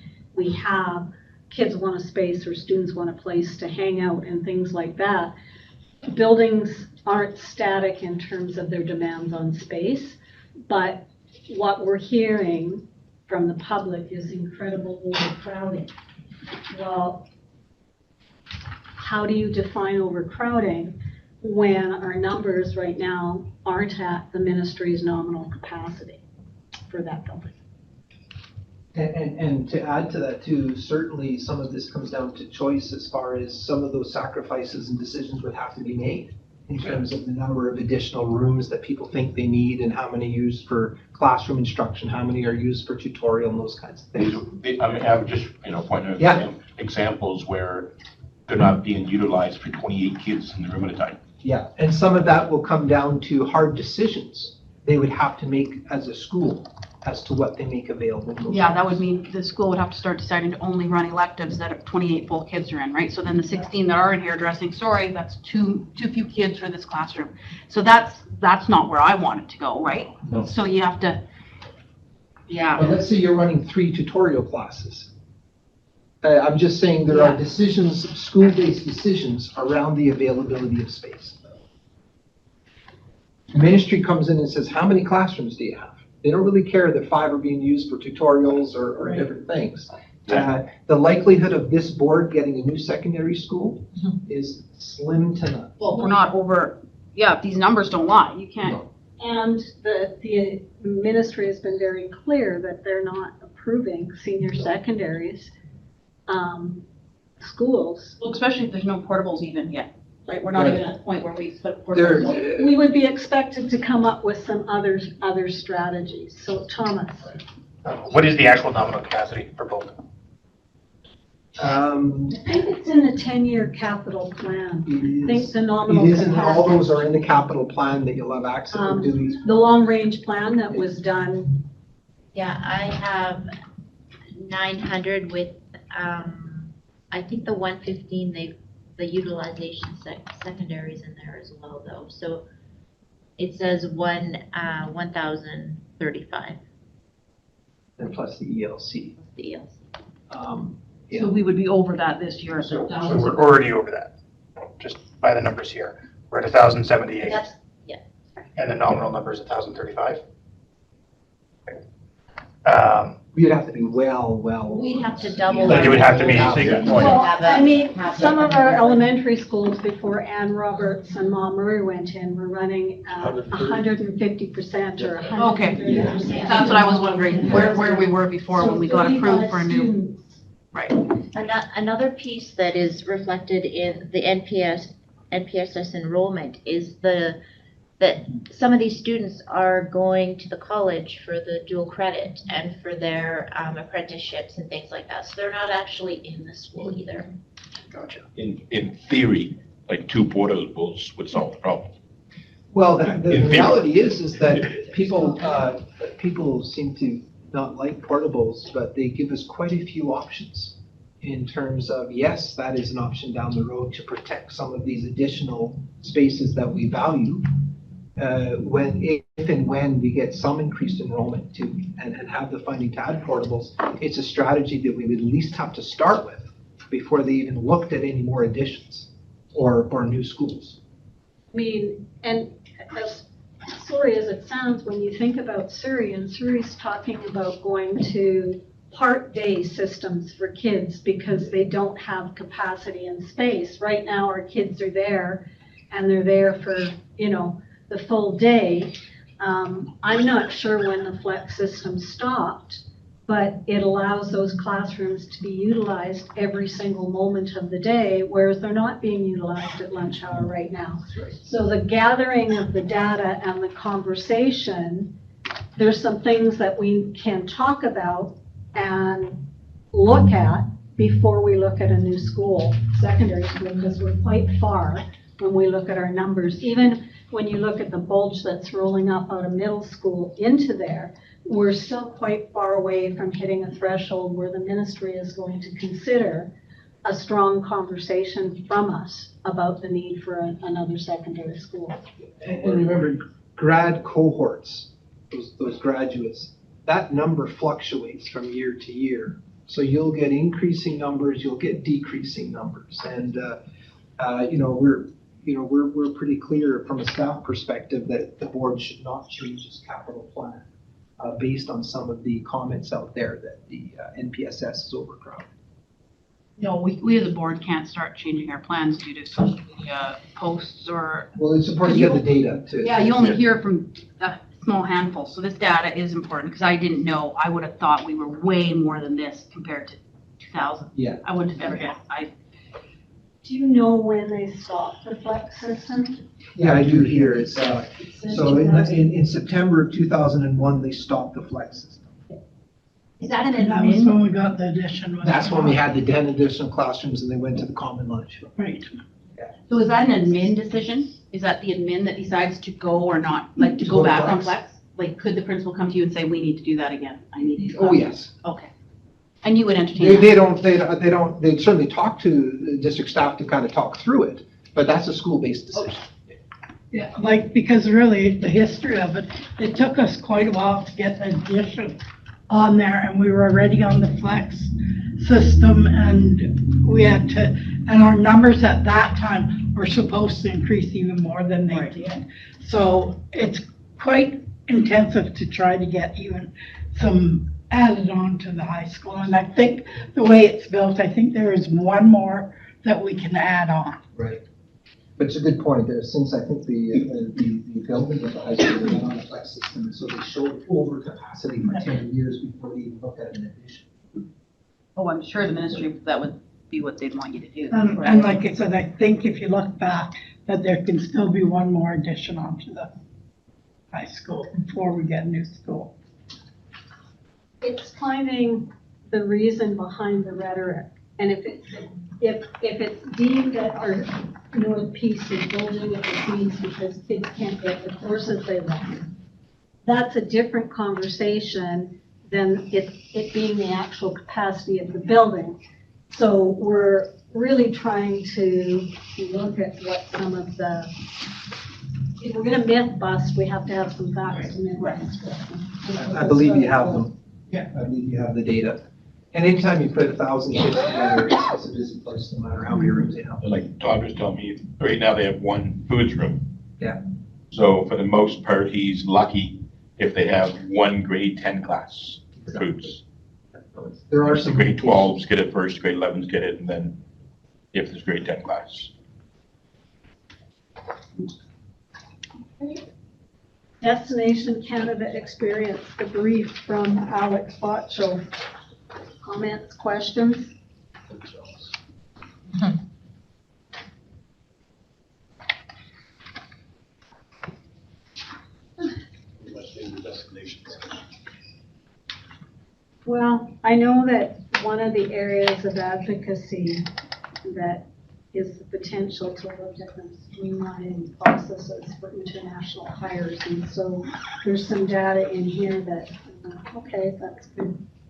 have, kids want a space or students want a place to hang out and things like that. Buildings aren't static in terms of their demands on space, but what we're hearing from the public is incredible overcrowding. Well, how do you define overcrowding when our numbers right now aren't at the ministry's nominal capacity for that building? And to add to that too, certainly some of this comes down to choice as far as some of those sacrifices and decisions would have to be made in terms of the number of additional rooms that people think they need and how many used for classroom instruction, how many are used for tutorial and those kinds of things. I mean, I would just, point out Yeah. examples where they're not being utilized for 28 kids in the room at a time. Yeah, and some of that will come down to hard decisions they would have to make as a school as to what they make available. in those Yeah, that would rooms. mean the school would have to start deciding to only run electives that 28 full kids are in, right? So then the 16 that are in hairdressing, sorry, that's too few kids for this classroom. So that's not where I want it to go, right? No. So you have to, yeah. But let's say you're running 3 tutorial classes. I'm just saying there are Yeah. decisions, school-based decisions around the availability of space. Ministry comes in and says, how many classrooms do you have? They don't really care that 5 are being used for tutorials or different things. The likelihood of this board getting a new secondary school is slim to none. Well, we're not over, yeah, if these numbers don't lie, you can't. And the ministry has been very clear that they're not approving senior secondaries, schools. Well, especially if there's no portables even yet, right? We're not Right. even at the point where we put There- portables. We would be expected to come up with some other strategies. So Thomas, What is the actual nominal capacity for both? I think it's in the 10-year capital plan. I think It is, the nominal it is, and all capacity, those are in the capital plan that you'll have access to. These. the long-range plan that was done. Yeah, I have 900 with, I think the 115, the utilization secondaries in there as well though. So it says 1,035, And plus the ELC. the ELC. Yeah. So we would be over that this year. So we're already over that, just by the numbers here. We're at 1,078, That's, yeah. and the nominal number is 1,035. We'd have to be well. We'd have to double. Like it would have to be- our- Good point. Well, Have a- I mean, have a- some of our elementary schools before Ann Roberts and Ma Murray went in were running 150% or 130%. That's what I was wondering, where we were before when we got approved for a new, right? Another piece that is reflected in the NPSS enrollment is that some of these students are going to the college for the dual credit and for their apprenticeships and things like that. So they're not actually in the school either. Gotcha. In theory, like 2 portables would solve the problem. Well, the In theory. reality is that people seem to not like portables, but they give us quite a few options in terms of, yes, that is an option down the road to protect some of these additional spaces that we value. If and when we get some increased enrollment and have the funding to add portables, it's a strategy that we would at least have to start with before they even looked at any more additions or new schools. I mean, and as sorry as it sounds, when you think about Surrey, and Surrey's talking about going to part-day systems for kids because they don't have capacity and space. Right now, our kids are there, and they're there for, the full day. I'm not sure when the flex system stopped, but it allows those classrooms to be utilized every single moment of the day, whereas they're not being utilized at lunch hour right now. So the gathering of the data and the conversation, there's some things that we can talk about and look at before we look at a new school, secondary school, because we're quite far when we look at our numbers. Even when you look at the bulge that's rolling up out of middle school into there, we're still quite far away from hitting a threshold where the ministry is going to consider a strong conversation from us about the need for another secondary school. And remember, grad cohorts, those graduates, that number fluctuates from year to year. So you'll get increasing numbers, you'll get decreasing numbers. And, we're pretty clear from a staff perspective that the board should not change its capital plan based on some of the comments out there that the NPSS is overcrowded. No, we as a board can't start changing our plans due to social media posts or. Well, it's important to get the data to. Yeah, you only hear from a small handful, so this data is important, because I didn't know, I would have thought we were way more than this compared to 2000. Yeah. I wouldn't have ever guessed. Do you know when they stopped the flex system? Yeah, I do hear it's, so in September of 2001, they stopped the flex system. Is that an That was admin? when we got the addition. That's when we had the 10 additional classrooms and they went to the common lunch. Right. So is that an admin decision? Is that the admin that decides to go or not, like to go back on flex? Like, could the principal come to you and say, we need to do that again? I need to. Oh, yes. Okay. And you would entertain that? They'd certainly talk to the district staff to kind of talk through it, but that's a school-based decision. Yeah, because really, the history of it, it took us quite a while to get the addition on there, and we were already on the flex system, and we had to, and our numbers at that time were supposed to increase even more than they did. So it's quite intensive to try to get even some added on to the high school. And I think the way it's built, I think there is one more that we can add on. Right. But it's a good point there, since I think the building of the high school went on a flex system, and so they showed over capacity for 10 years before they even looked at an addition. Oh, I'm sure the ministry, that would be what they'd want you to do. And like I said, I think if you look back, that there can still be one more addition onto the high school before we get a new school. It's finding the reason behind the rhetoric. And if it's deemed that our north piece is bulging at the seams because kids can't get the courses they want, that's a different conversation than it being the actual capacity of the building. So we're really trying to look at what some of the, if we're gonna myth bust, we have to have some facts to myth bust. I believe you have them. Yeah. I believe you have the data. And anytime you put 1,000 kids together, it's a busy place, no matter how many rooms they have. Like Todd was telling me, right now they have one foods room. Yeah. So for the most part, he's lucky if they have one grade 10 class for foods. There are The some. grade 12s get it first, grade 11s get it, and then if there's grade 10 class. Destination Canada Experience, the brief from Alex Botcho. Comments, questions? Well, I know that one of the areas of advocacy that is the potential to look at the streamlining processes for international hires. And so there's some data in here that, okay, that's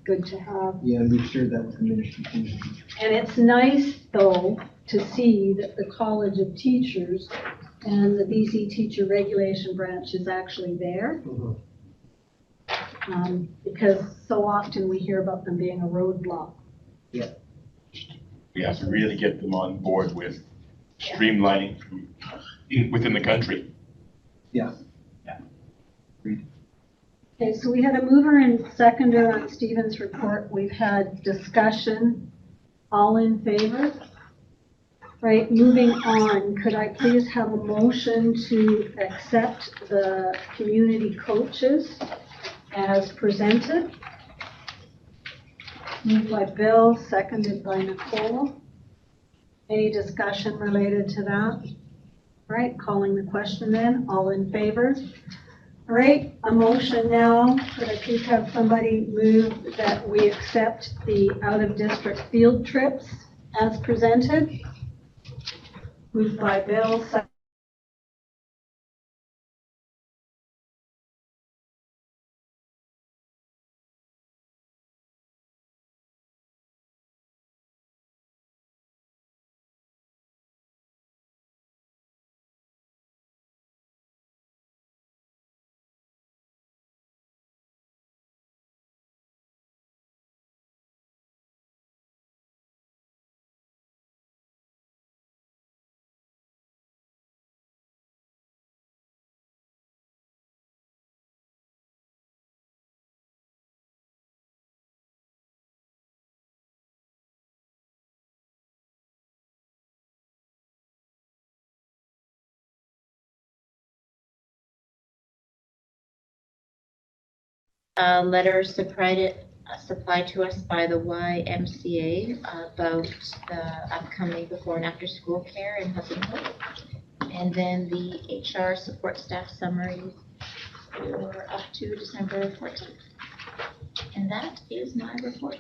good to have. Yeah, we've shared that with the ministry too. And it's nice, though, to see that the College of Teachers and the BC Teacher Regulation Branch is actually there. Because so often we hear about them being a roadblock. We have to really get them on board with streamlining within the country. Okay, so we had a mover and seconder on Stephen's report. We've had discussion. All in favor? Right, moving on, could I please have a motion to accept the community coaches as presented? Moved by Bill, seconded by Nicole. Any discussion related to that? Right, calling the question then, all in favor? All right, a motion now, could I please have somebody move that we accept the out-of-district field trips as presented? Moved by Bill, A letter supplied to us by the YMCA about the upcoming before and after school care in Hudson Hill. And then the HR support staff summary for up to December 14th. And that is my report.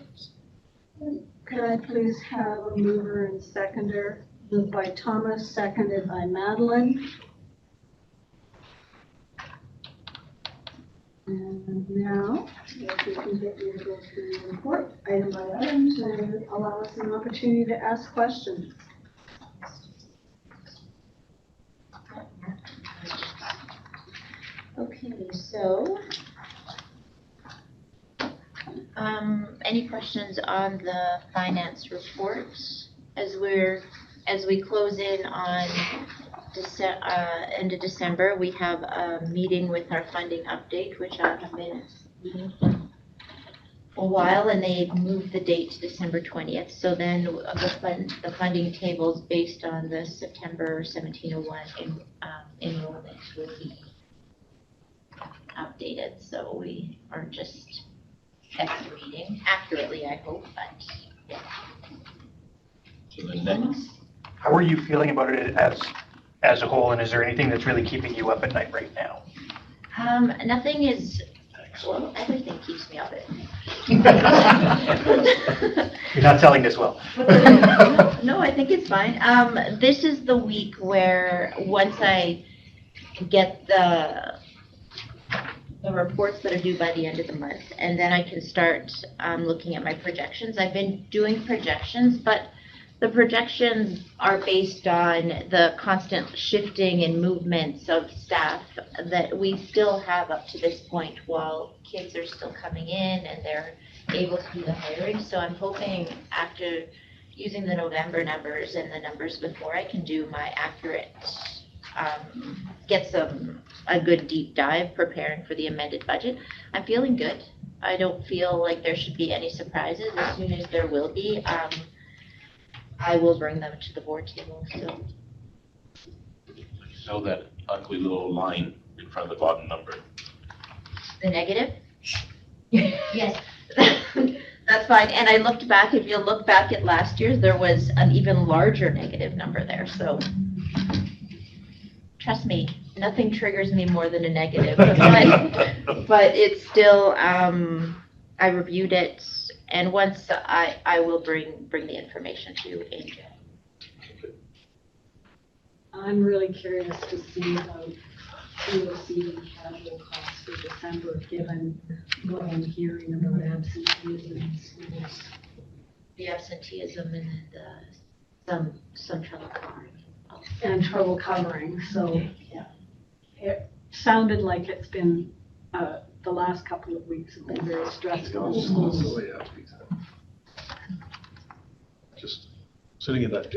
could I please have a mover and seconder? Moved by Thomas, seconded by Madeline. And now, if we can get you to go through your report item by item to allow us an opportunity to ask questions. Okay, so any questions on the finance report as we close in on end of December? We have a meeting with our funding update, which I have been meeting for a while, and they moved the date to December 20th. So then the funding tables based on the September 1701 enrollment will be updated. So we are just estimating accurately, I hope, but yeah. How are you feeling about it as a whole, and is there anything that's really keeping you up at night right now? Nothing is, well, everything keeps me up at night. You're not selling this well. No, I think it's fine. This is the week where once I get the reports that are due by the end of the month, and then I can start looking at my projections. I've been doing projections, but the projections are based on the constant shifting and movements of staff that we still have up to this point while kids are still coming in and they're able to do the hiring. So I'm hoping after using the November numbers and the numbers before, I can do my accurate, get a good deep dive preparing for the amended budget. I'm feeling good. I don't feel like there should be any surprises. As soon as there will be, I will bring them to the board table. So that ugly little line in front of the bottom number. The negative? Yes, that's fine. And I looked back, if you look back at last year's, there was an even larger negative number there. So trust me, nothing triggers me more than a negative. But it's still, I reviewed it, and once I will bring the information to Angel. I'm really curious to see how COC casual costs for December, given what I'm hearing about absenteeism in schools. The absenteeism and then some trouble covering. And trouble covering, so, yeah. It sounded like it's been, the last couple of weeks have been very stressful in schools. Oh, yeah, just sitting in that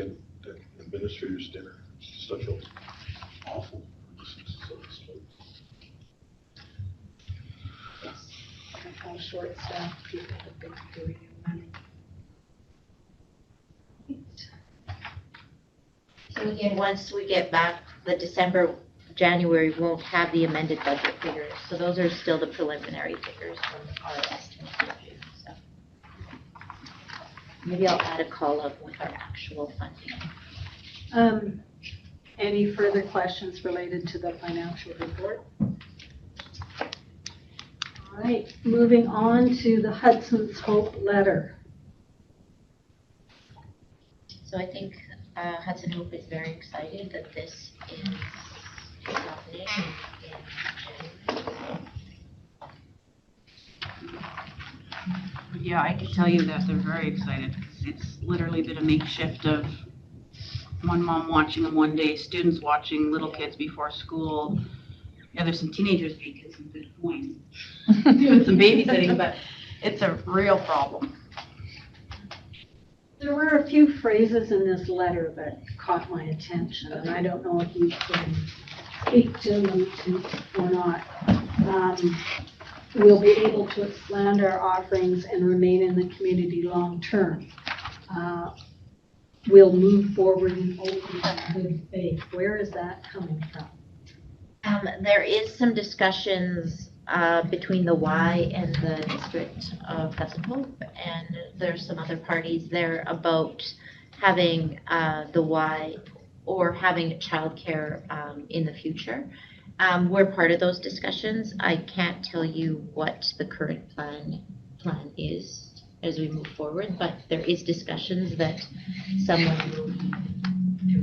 administrator's dinner, such a awful. How short-staffed people have been doing and running. So again, once we get back, the December, January won't have the amended budget figures. So those are still the preliminary figures from our estimates for June, so. Maybe I'll add a column with our actual funding. Any further questions related to the financial report? All right, moving on to the Hudson's Hope letter. So I think Hudson Hope is very excited that this is happening in January. Yeah, I can tell you that they're very excited. It's literally been a makeshift of one mom watching them one day, students watching little kids before school. Yeah, there's some teenagers making some good points, doing some babysitting, but it's a real problem. There were a few phrases in this letter that caught my attention, and I don't know if you can speak to them or not. We'll be able to expand our offerings and remain in the community long-term. We'll move forward in open and good faith. Where is that coming from? There is some discussions between the Y and the district of Hudson Hope, and there's some other parties there about having the Y or having childcare in the future. We're part of those discussions. I can't tell you what the current plan is as we move forward, but there is discussions that there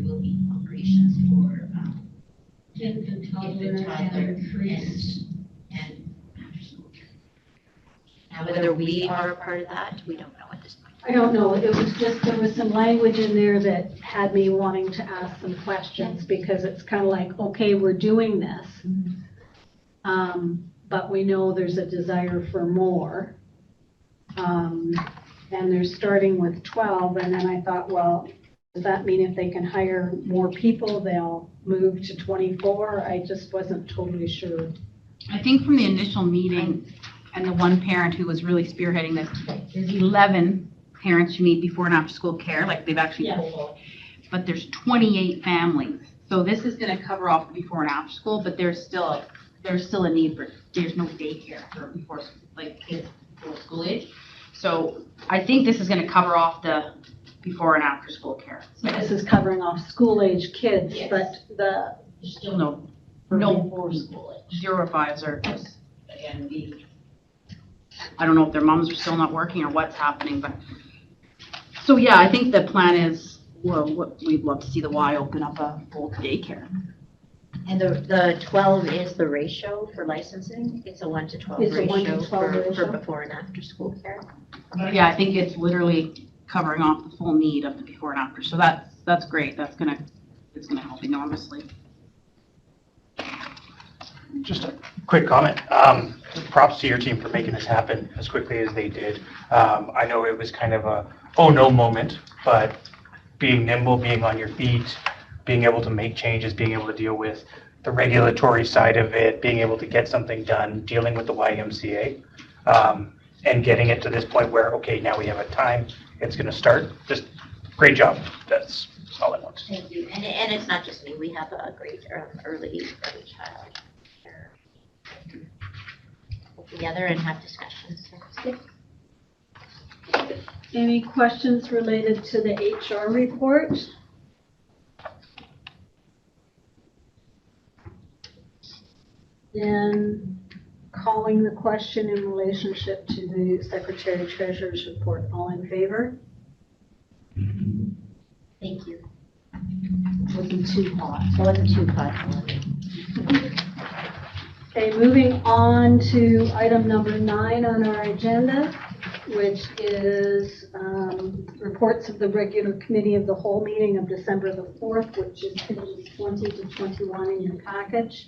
will be operations for Infant, toddler, and increased. and after school care. Now, whether we are a part of that, we don't know at this point. I don't know, it was just, there was some language in there that had me wanting to ask some questions, because it's kind of like, okay, we're doing this, but we know there's a desire for more. And they're starting with 12, and then I thought, well, does that mean if they can hire more people, they'll move to 24? I just wasn't totally sure. I think from the initial meeting and the one parent who was really spearheading this, there's 11 parents who need before and after school care, like they've actually told, but there's 28 families. So this is gonna cover off before and after school, but there's still a need for, there's no daycare for before, like kids before school age. So I think this is gonna cover off the before and after school care. So this is covering off school-age kids, Yes. but There's still no Before school age. 0 to 5s are just, again, I don't know if their moms are still not working or what's happening, but, so yeah, I think the plan is, well, we'd love to see the Y open up a full daycare. And the 12 is the ratio for licensing? It's a 1 to 12 It's a 1 to ratio 12 for ratio. before and after school care? But yeah, I think it's literally covering off the full need of the before and after, so that's great, it's gonna help enormously. Just a quick comment. Props to your team for making this happen as quickly as they did. I know it was kind of a, oh no moment, but being nimble, being on your feet, being able to make changes, being able to deal with the regulatory side of it, being able to get something done, dealing with the YMCA, and getting it to this point where, okay, now we have a time, it's going to start. Just great job. That's all I want to say. Thank you. And it's not just me. We have a great early child care together and have discussions. So it's good. any questions related to the HR report? Then calling the question in relationship to the Secretary Treasurer's report. All in favor? Thank you. Wasn't too hot. So it wasn't too hot. Okay, moving on to item number 9 on our agenda, which is reports of the regular committee of the whole meeting of December the 4th, which is pages 20 to 21 in your package.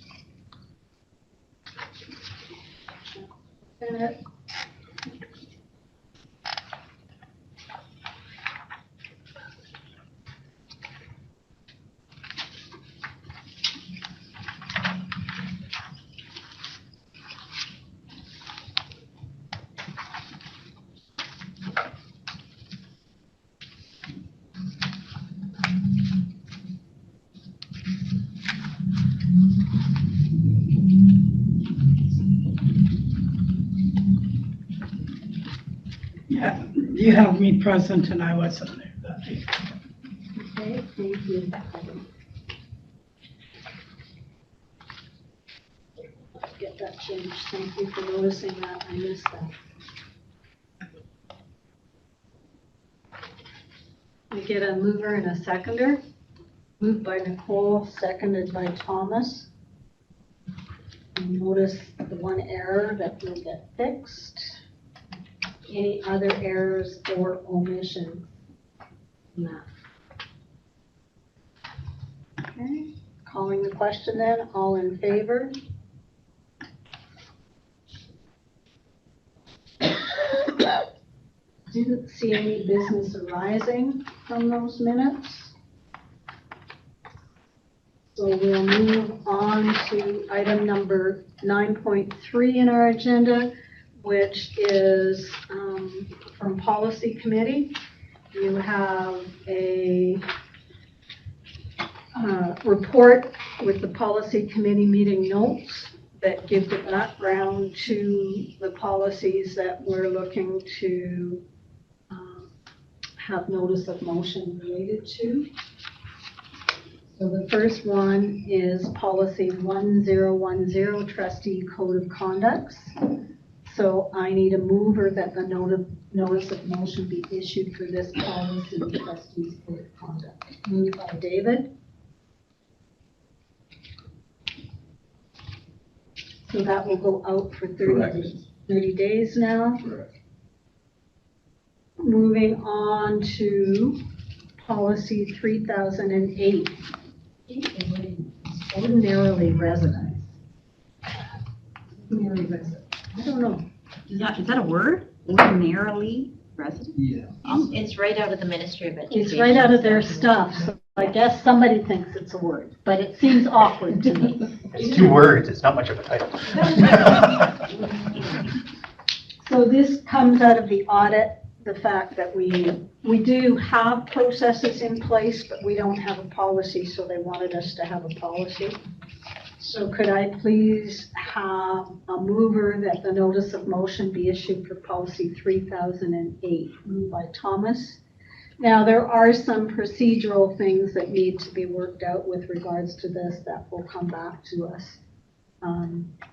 You have me present and I wasn't there that day. Okay, thank you. Get that changed. Thank you for noticing that. I missed that. I get a mover and a seconder. Moved by Nicole, seconded by Thomas. And notice the one error that will get fixed. Any other errors or omissions? No. Okay, calling the question then, all in favor? Didn't see any business arising from those minutes. So we'll move on to item number 9.3 in our agenda, which is from Policy Committee. You have a report with the Policy Committee meeting notes that give the background to the policies that we're looking to have notice of motion related to. So the first one is policy 1010, trustee code of conducts. So I need a mover that the notice of motion be issued for this policy, trustees code of conduct. Moved by David. So that will go out for 30 days now. Correct. Moving on to policy 3008. Ordinarily residents. Ordinary residents. I don't know. Is that a word? Ordinarily resident? Yeah. It's right out of the Ministry of Education. It's right out of their stuff, so I guess somebody thinks it's a word, but it seems awkward to me. It's 2 words, it's not much of a title. So this comes out of the audit, the fact that we do have processes in place, but we don't have a policy, so they wanted us to have a policy. So could I please have a mover that the notice of motion be issued for policy 3008, moved by Thomas. Now, there are some procedural things that need to be worked out with regards to this that will come back to us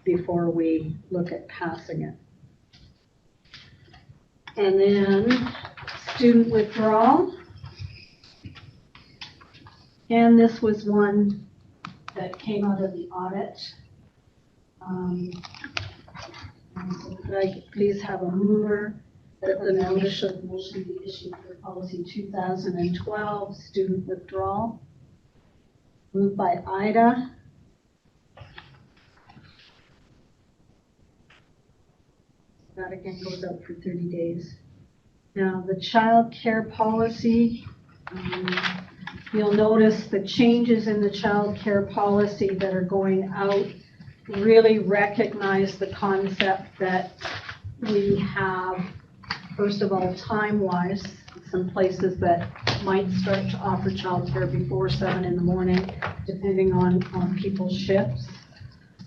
before we look at passing it. And then student withdrawal. And this was one that came out of the audit. And so could I please have a mover that the notice of motion be issued for policy 2012, student withdrawal. Moved by Ida. That again goes out for 30 days. Now, the child care policy, you'll notice the changes in the child care policy that are going out really recognize the concept that we have, first of all, time-wise, some places that might start to offer child care before 7 in the morning, depending on people's shifts.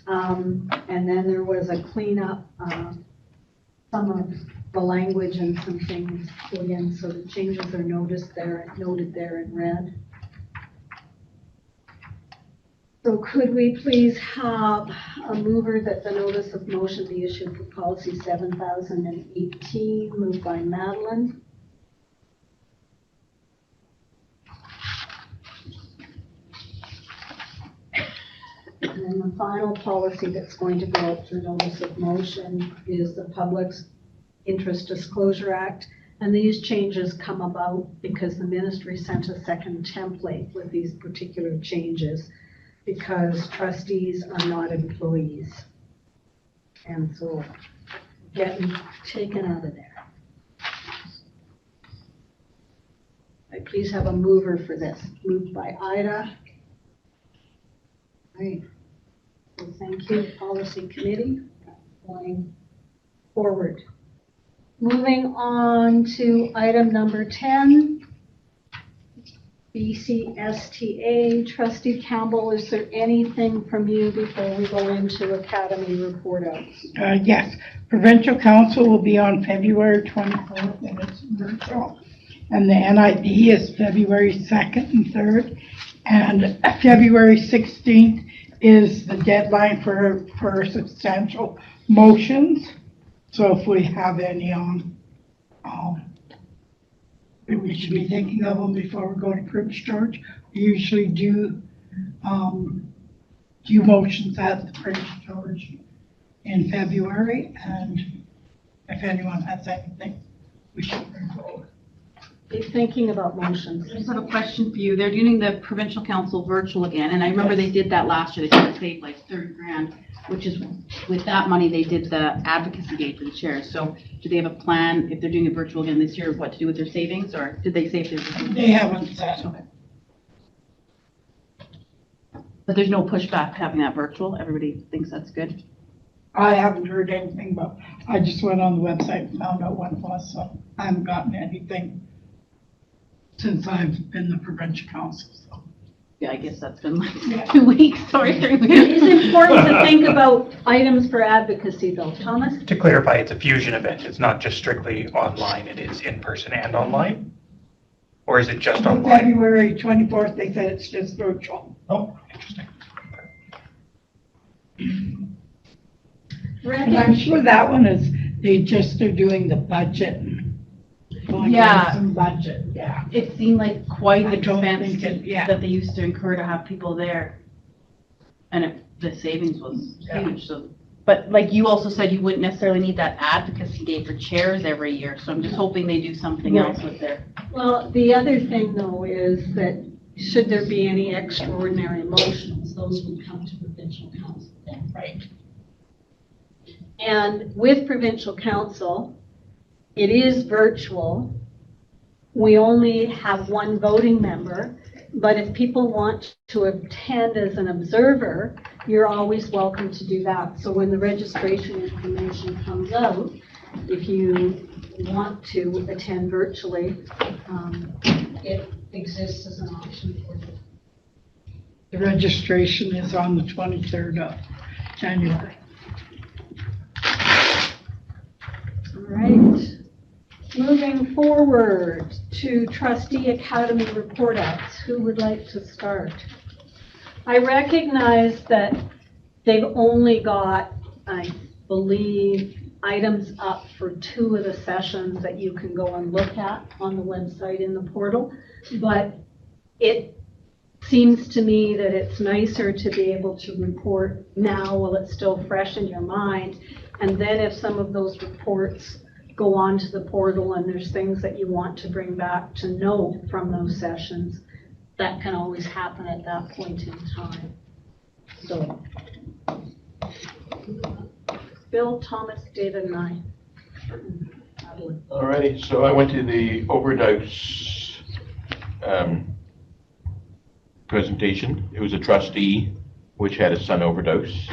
And then there was a cleanup, some of the language and some things put in, so the changes are noted there in red. So could we please have a mover that the notice of motion be issued for policy 7018, moved by Madeline. And then the final policy that's going to go out for notice of motion is the Public's Interest Disclosure Act. And these changes come about because the ministry sent a second template with these particular changes, because trustees are not employees. And so getting taken out of there. I please have a mover for this. Moved by Ida. Right. So thank you, Policy Committee, going forward. Moving on to item number 10. BCSTA. Trustee Campbell, is there anything from you before we go into Academy report outs? Yes, Provincial Council will be on February 24th, and it's virtual. And the NIB is February 2nd and 3rd. And February 16th is the deadline for substantial motions. So if we have any on, we should be thinking of them before we go to Prince George. We usually do motions at the Prince George in February, and if anyone has anything, we should bring forward. Be thinking about motions. I just have a question for you. They're doing the provincial council virtual again, and I remember they did that last year. They tried to save like 30 grand, which is, with that money, they did the advocacy gate for the chairs. So do they have a plan, if they're doing it virtual again this year, what to do with their savings, or did they save their? They haven't said. Okay. But there's no pushback to having that virtual? Everybody thinks that's good? I haven't heard anything, but I just went on the website and found out what it was, so I haven't gotten anything since I've been the provincial council, so. Yeah, I guess that's been like 2 weeks, sorry, 3 weeks. It is important to think about items for advocacy though. Thomas? To clarify, it's a fusion event. It's not just strictly online. It is in person and online? Or is it just online? February 24th, they said it's just virtual. Oh, interesting. And I'm sure that one is, they just are doing the budget. Going Yeah. over some budget, yeah. It seemed like quite I the don't expense think it- yeah. that they used to incur to have people there. And the savings was Yeah. huge, so. But like you also said, you wouldn't necessarily need that advocacy day for chairs every year, so I'm just hoping they do something Right. else with their. Well, the other thing though is that should there be any extraordinary motions, those would come to provincial council then. Right. And with provincial council, it is virtual. We only have one voting member, but if people want to attend as an observer, you're always welcome to do that. So when the registration information comes out, if you want to attend virtually, it exists as an option for you. The registration is on the 23rd of January. All right. Moving forward to trustee academy report outs. Who would like to start? I recognize that they've only got, I believe, items up for 2 of the sessions that you can go and look at on the website in the portal. But it seems to me that it's nicer to be able to report now while it's still fresh in your mind. And then if some of those reports go on to the portal and there's things that you want to bring back to note from those sessions, that can always happen at that point in time. So, Bill, Thomas, David, and I. Madeline. Alrighty, so I went to the overdose presentation. It was a trustee which had a son overdose,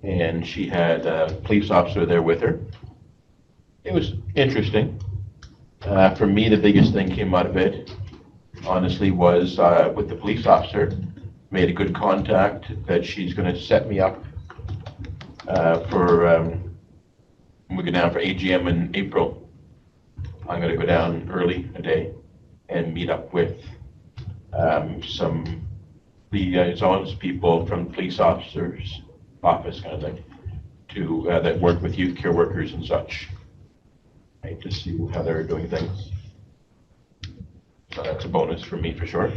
and she had a police officer there with her. It was interesting. For me, the biggest thing came out of it, honestly, was with the police officer, made a good contact that she's going to set me up for, when we go down for AGM in April. I'm going to go down early a day and meet up with some liaisons people from the police officer's office kind of thing, to that work with youth care workers and such, right, to see how they're doing things. So that's a bonus for me for sure.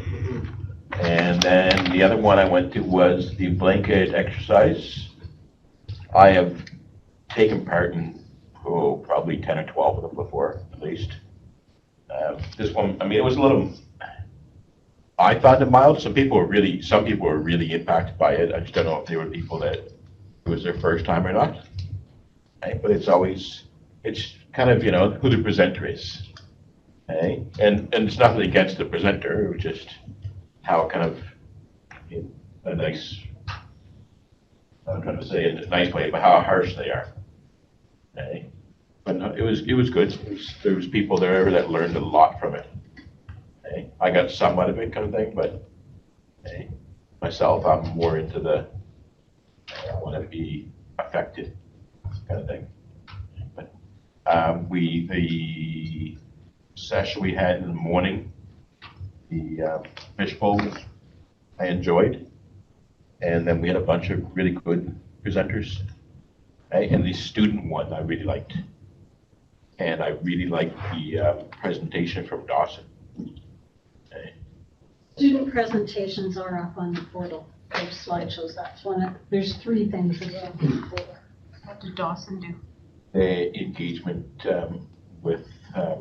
And then the other one I went to was the blanket exercise. I have taken part in probably 10 or 12 of them before, at least. This one, I mean, it was a little, I found it mild. Some people were really impacted by it. I just don't know if they were people that it was their first time or not. Right? But it's kind of, who the presenter is. Okay? And it's nothing against the presenter, it was just how kind of a nice, I'm trying to say it in a nice way, but how harsh they are. Okay? But no, it was good. There was people there that learned a lot from it. Okay? I got some out of it kind of thing, but hey, myself, I'm more into the, I want to be affected kind of thing. But the session we had in the morning, the fishbowl, I enjoyed. And then we had a bunch of really good presenters. And the student one I really liked. And I really liked the presentation from Dawson. Student presentations are up on the portal. There's slideshows. That's there's 3 things that are up on the portal. What did Dawson do? The engagement with a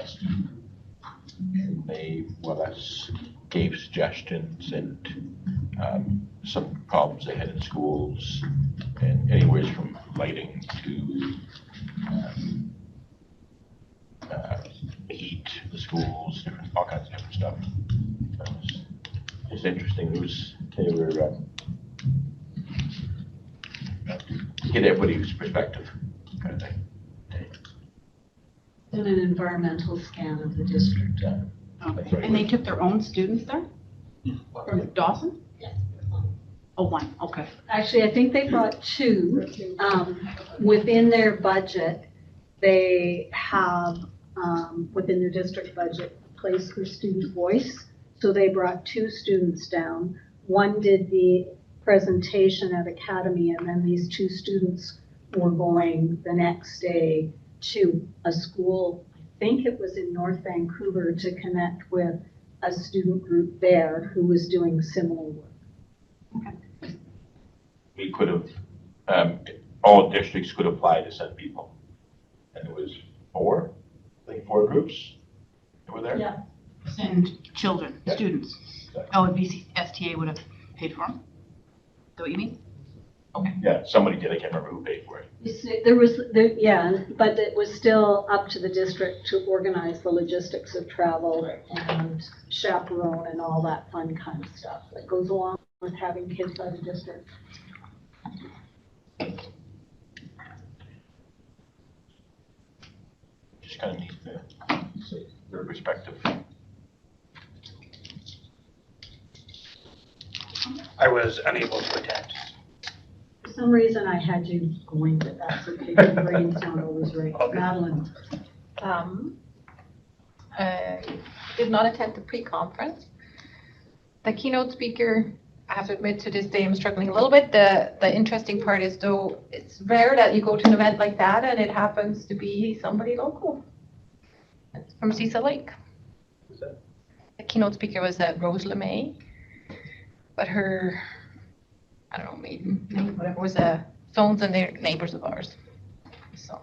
student. And they, gave suggestions and some problems they had in schools, and anywhere from lighting to heat, the schools, all kinds of different stuff. It's interesting. They were get everybody's perspective kind of thing. Done an environmental scan of the district. Okay. And they took their own students there? From Dawson? Yes. Oh, 1, okay. Actually, I think they brought 2. Within their budget, they have, within their district budget, a place for student voice. So they brought 2 students down. One did the presentation at Academy, and then these 2 students were going the next day to a school, I think it was in North Vancouver, to connect with a student group there who was doing similar work. Okay. We could have, all districts could apply to send people. And it was 4 groups that were there. Yeah. And children, Yeah. students. Exactly. Oh, and BCSTA would have paid for them? Is that what you mean? Okay. Yeah, somebody did, I can't remember who paid for it. But it was still up to the district to organize the logistics of travel and chaperone and all that fun kind of stuff that goes along with having kids out of district. Just kind of neat to see their perspective. I was unable to attend. For some reason, I had you going, but that's okay. Your brain sound always right. Okay. Madeline. I did not attend the pre-conference. The keynote speaker, I have to admit to this day I'm struggling a little bit. The interesting part is though, it's rare that you go to an event like that and it happens to be somebody local. It's from Cecil Lake. Who's that? The keynote speaker was Rose LeMay, but her, I don't know, maiden name, whatever, was Stones, and they're neighbors of ours. So,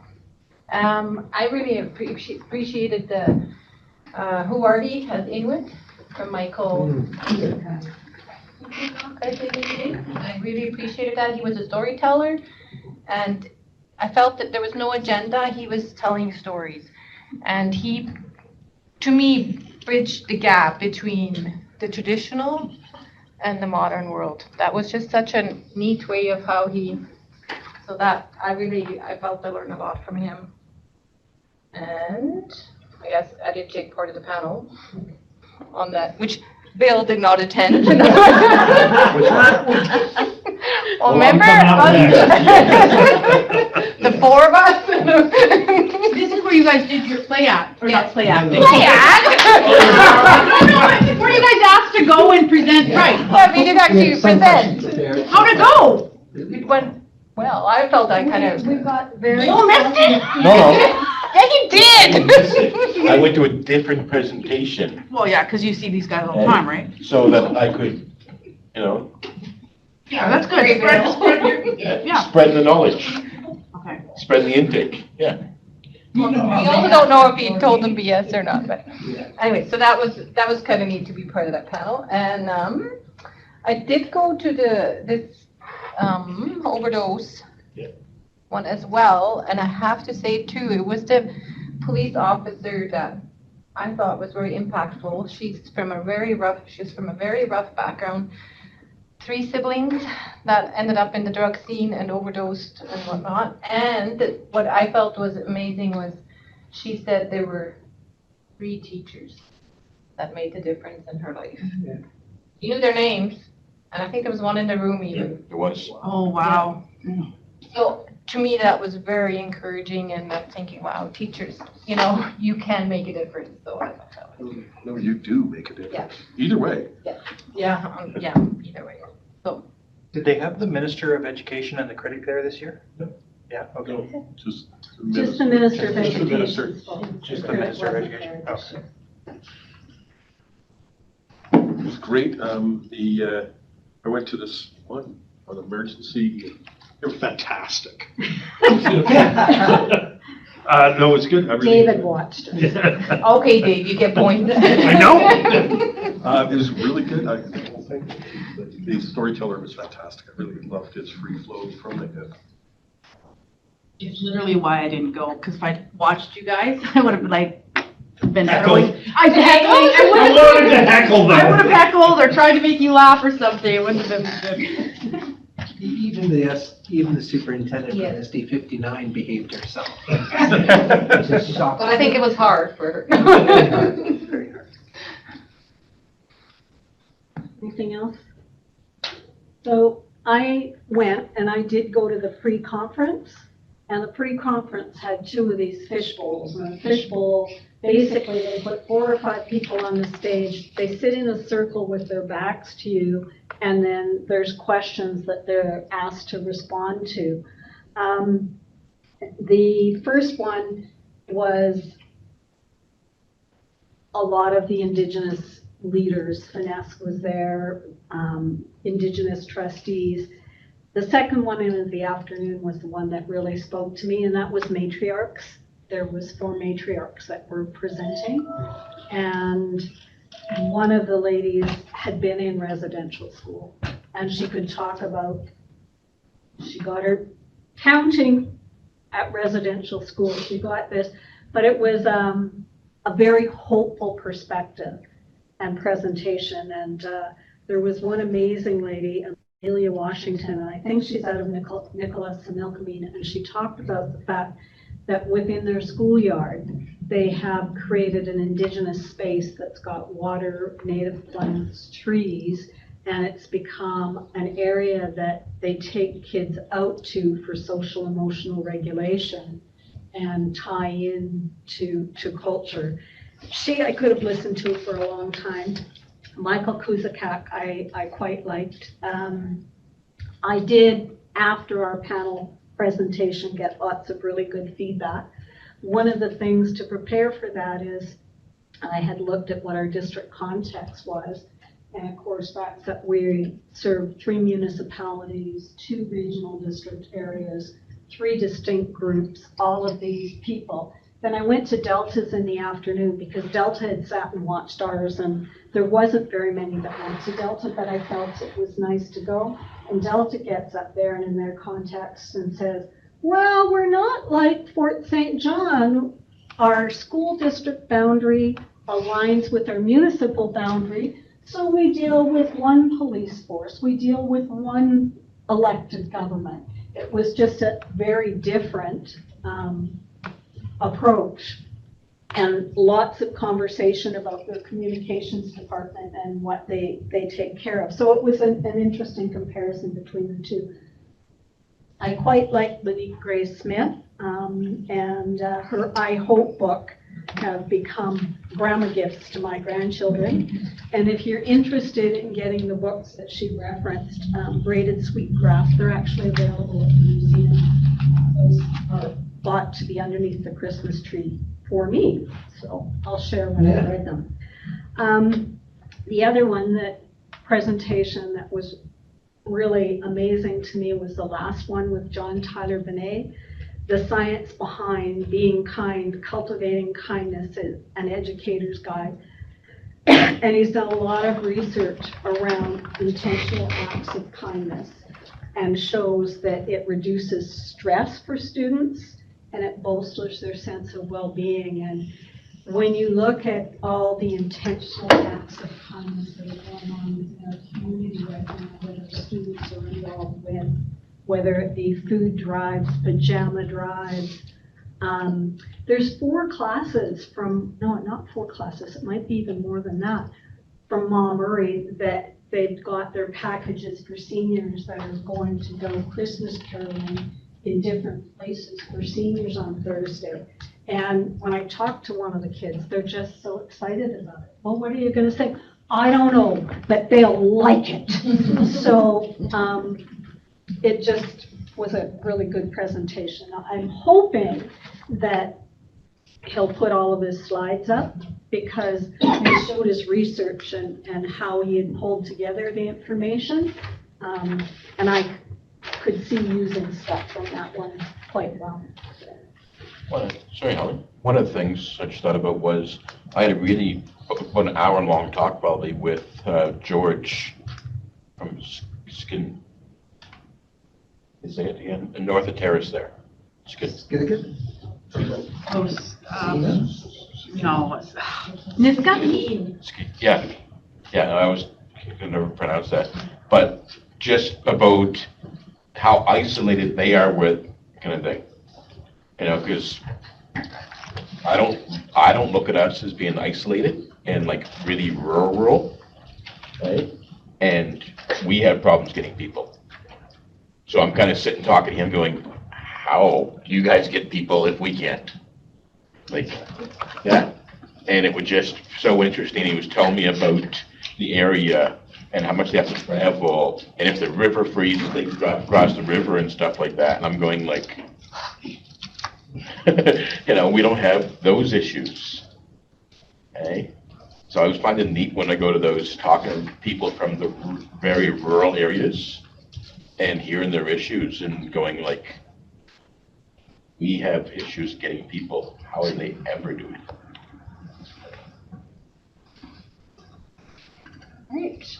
I really appreciated the Who Are They as Inuit from Michael. I really appreciated that. He was a storyteller, and I felt that there was no agenda. He was telling stories, and he, to me, bridged the gap between the traditional and the modern world. That was just such a neat way of how he, so that I felt I learned a lot from him. And I guess I did take part of the panel on that, which Bill did not attend. Well, remember? The 4 of us? This is where you guys did your play act, or not play acting. Play act? No, where you guys asked to go and present, right? Yeah, we did actually present. How'd it go? It went, well, I felt I kind of. We got very. You missed it? No, Yeah, you did! I went to a different presentation Well, yeah, because you see these guys all the time, right? so that I could, Yeah, that's good. spread the knowledge, Okay. spread the intake, yeah. We also don't know if he told them BS or not, but anyway, so that was kind of neat to be part of that panel. And I did go to this overdose Yeah. one as well, and I have to say too, it was the police officer that I thought was very impactful. She's from a very rough background. 3 siblings that ended up in the drug scene and overdosed and whatnot. And what I felt was amazing was she said there were 3 teachers that made the difference in her life. Yeah. You knew their names, and I think there was one in the room even. It was. Oh, wow. So to me, that was very encouraging, and I'm thinking, wow, teachers, you know, you can make a difference. So I thought that was, No, you do make a difference. Either way. yeah, either way. Did they have the Minister of Education and the critic there this year? No. Yeah, okay. No, just. Just the Minister of Just the minister. Education. Just the Minister of Education. Okay. It was great. I went to this one on emergency. They were fantastic. No, it's good. I really- David watched it. Okay, Dave, you get points. I know. It was really good. The whole thing. The storyteller was fantastic. I really loved his free flow from the hip. It's literally why I didn't go, because if I watched you guys, I would have been Heckled. throwing. I wanted to heckle I would have heckled or tried to make you laugh or something. It wouldn't have been good. Even the superintendent for SD 59 behaved herself. Just shocked. But I think it was hard for her. Very hard. Anything else? So I went and I did go to the pre-conference, and the pre-conference had 2 of these fish bowls. And a fish bowl, basically they put 4 or 5 people on the stage. They sit in a circle with their backs to you, and then there's questions that they're asked to respond to. The first one was a lot of the Indigenous leaders. Finesse was there, Indigenous trustees. The second one in the afternoon was the one that really spoke to me, and that was matriarchs. There was 4 matriarchs that were presenting, and one of the ladies had been in residential school, and she could talk about, she got her counting at residential school, she got this, but it was a very hopeful perspective and presentation, and there was one amazing lady, Amelia Washington, and I think she's out of Nicholas and Milkameen, and she talked about the fact that within their schoolyard, they have created an Indigenous space that's got water, native plants, trees, and it's become an area that they take kids out to for social emotional regulation and tie in to culture. I could have listened to for a long time. Michael Kuzakak, I quite liked. I did, after our panel presentation, get lots of really good feedback. One of the things to prepare for that is I had looked at what our district context was, and of course that's that we serve 3 municipalities, 2 regional district areas, 3 distinct groups, all of these people. Then I went to Delta's in the afternoon because Delta had sat and watched ours, and there wasn't very many that went to Delta, but I felt it was nice to go. And Delta gets up there and in their context and says, well, we're not like Fort St. John. Our school district boundary aligns with our municipal boundary, so we deal with 1 police force. We deal with 1 elected government. It was just a very different approach, and lots of conversation about the communications department and what they take care of. So it was an interesting comparison between the 2. I quite like Lanique Grace Smith, and her I Hope book have become grandma gifts to my grandchildren. And if you're interested in getting the books that she referenced, Braided Sweetgrass, they're actually available at the museum. Those are bought to be underneath the Christmas tree for me, so I'll share when I read them. The other one, that presentation that was really amazing to me, was the last one with John Tyler Benet, The Science Behind Being Kind, Cultivating Kindness, an Educator's Guide. And he's done a lot of research around intentional acts of kindness and shows that it reduces stress for students and it bolsters their sense of well-being. And when you look at all the intentional acts of kindness that are going on in our community right now, that our students are involved with, whether it be food drives, pajama drives, There's 4 classes from, no, not 4 classes, it might be even more than that, from Mount Murray that they've got their packages for seniors that are going to go Christmas caroling in different places for seniors on Thursday. And when I talked to one of the kids, they're just so excited about it. Well, what are you gonna say? I don't know, but they'll like it. So, it just was a really good presentation. I'm hoping that he'll put all of his slides up because he showed his research and how he had pulled together the information. And I could see using stuff from that one quite well. Sorry, Helen. One of the things I just thought about was I had a really, about an hour-long talk probably with George from Skin, is it again, north of Terrace there. Skidegate? No, Niska? Yeah, no, I was gonna never pronounce that, but just about how isolated they are with kind of thing. You know, because I don't look at us as being isolated and like really rural, right? And we have problems getting people. So I'm kind of sitting talking to him going, how do you guys get people if we can't? Like, yeah. And it was just so interesting. He was telling me about the area and how much they have to travel. And if the river freezes, they drive across the river and stuff like that. And I'm going like, you know, we don't have those issues. Okay? So I was finding it neat when I go to those, talking to people from the very rural areas and hearing their issues and going like, we have issues getting people. How are they ever doing it? Right.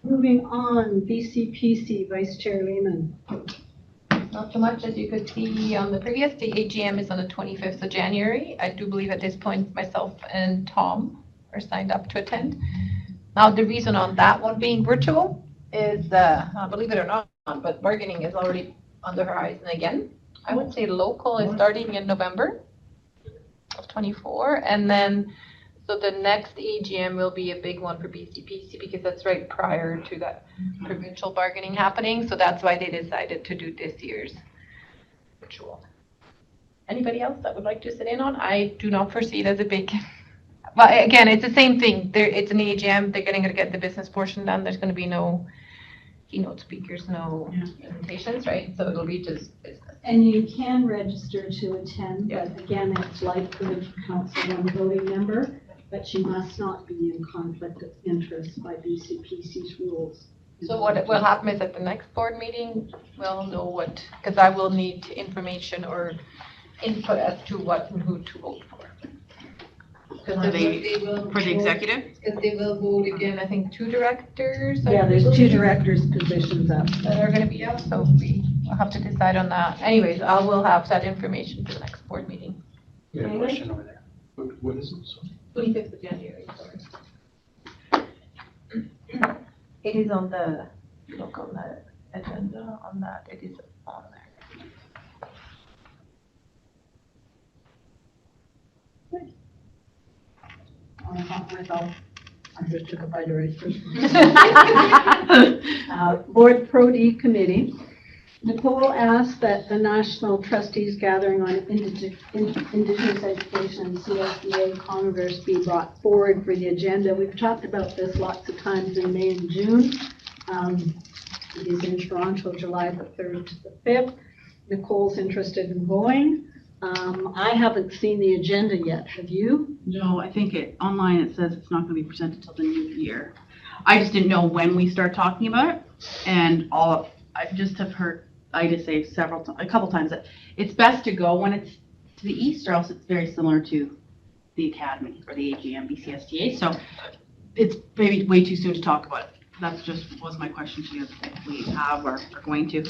Moving on, BCPC, Vice Chair Lehman. Not too much, as you could see on the previous, the AGM is on the 25th of January. I do believe at this point, myself and Tom are signed up to attend. Now, the reason on that one being virtual is, believe it or not, but bargaining is already on the horizon again. I would say local is starting in November of 24, and then, so the next AGM will be a big one for BCPC because that's right prior to that provincial bargaining happening. So that's why they decided to do this year's virtual. Anybody else that would like to sit in on? I do not foresee it as a big, but again, it's the same thing. It's an AGM. They're going to get the business portion done. There's going to be no keynote speakers, no presentations, right? So it'll be just business. And you can register to attend, but again, it's like for the council one voting member, but you must not be in conflict of interest by BCPC's rules. So what will happen is at the next board meeting, we'll know what, because I will need information or input as to what and who to vote for. For the executive? Because they will vote again, I think 2 directors. Yeah, there's 2 directors' positions up. That are gonna be up, so we will have to decide on that. Anyways, I will have that information for the next board meeting. We have a question over there. What is it? Sorry. 25th of January, sorry. It is on the, look on the agenda on that, it is on there. I just took a bite already. Board Pro D Committee. Nicole asked that the National Trustees Gathering on Indigenous Education and CSDA Congress be brought forward for the agenda. We've talked about this lots of times in May and June. It is in Toronto, July the 3rd to the 5th. Nicole's interested in going. I haven't seen the agenda yet. Have you? No, I think online it says it's not going to be presented till the new year. I just didn't know when we start talking about it, and I just have heard Ida say a couple times that it's best to go when it's to the east, or else it's very similar to the academy or the AGM BCSTA. So it's maybe way too soon to talk about it. That's just was my question to you if we have or are going to.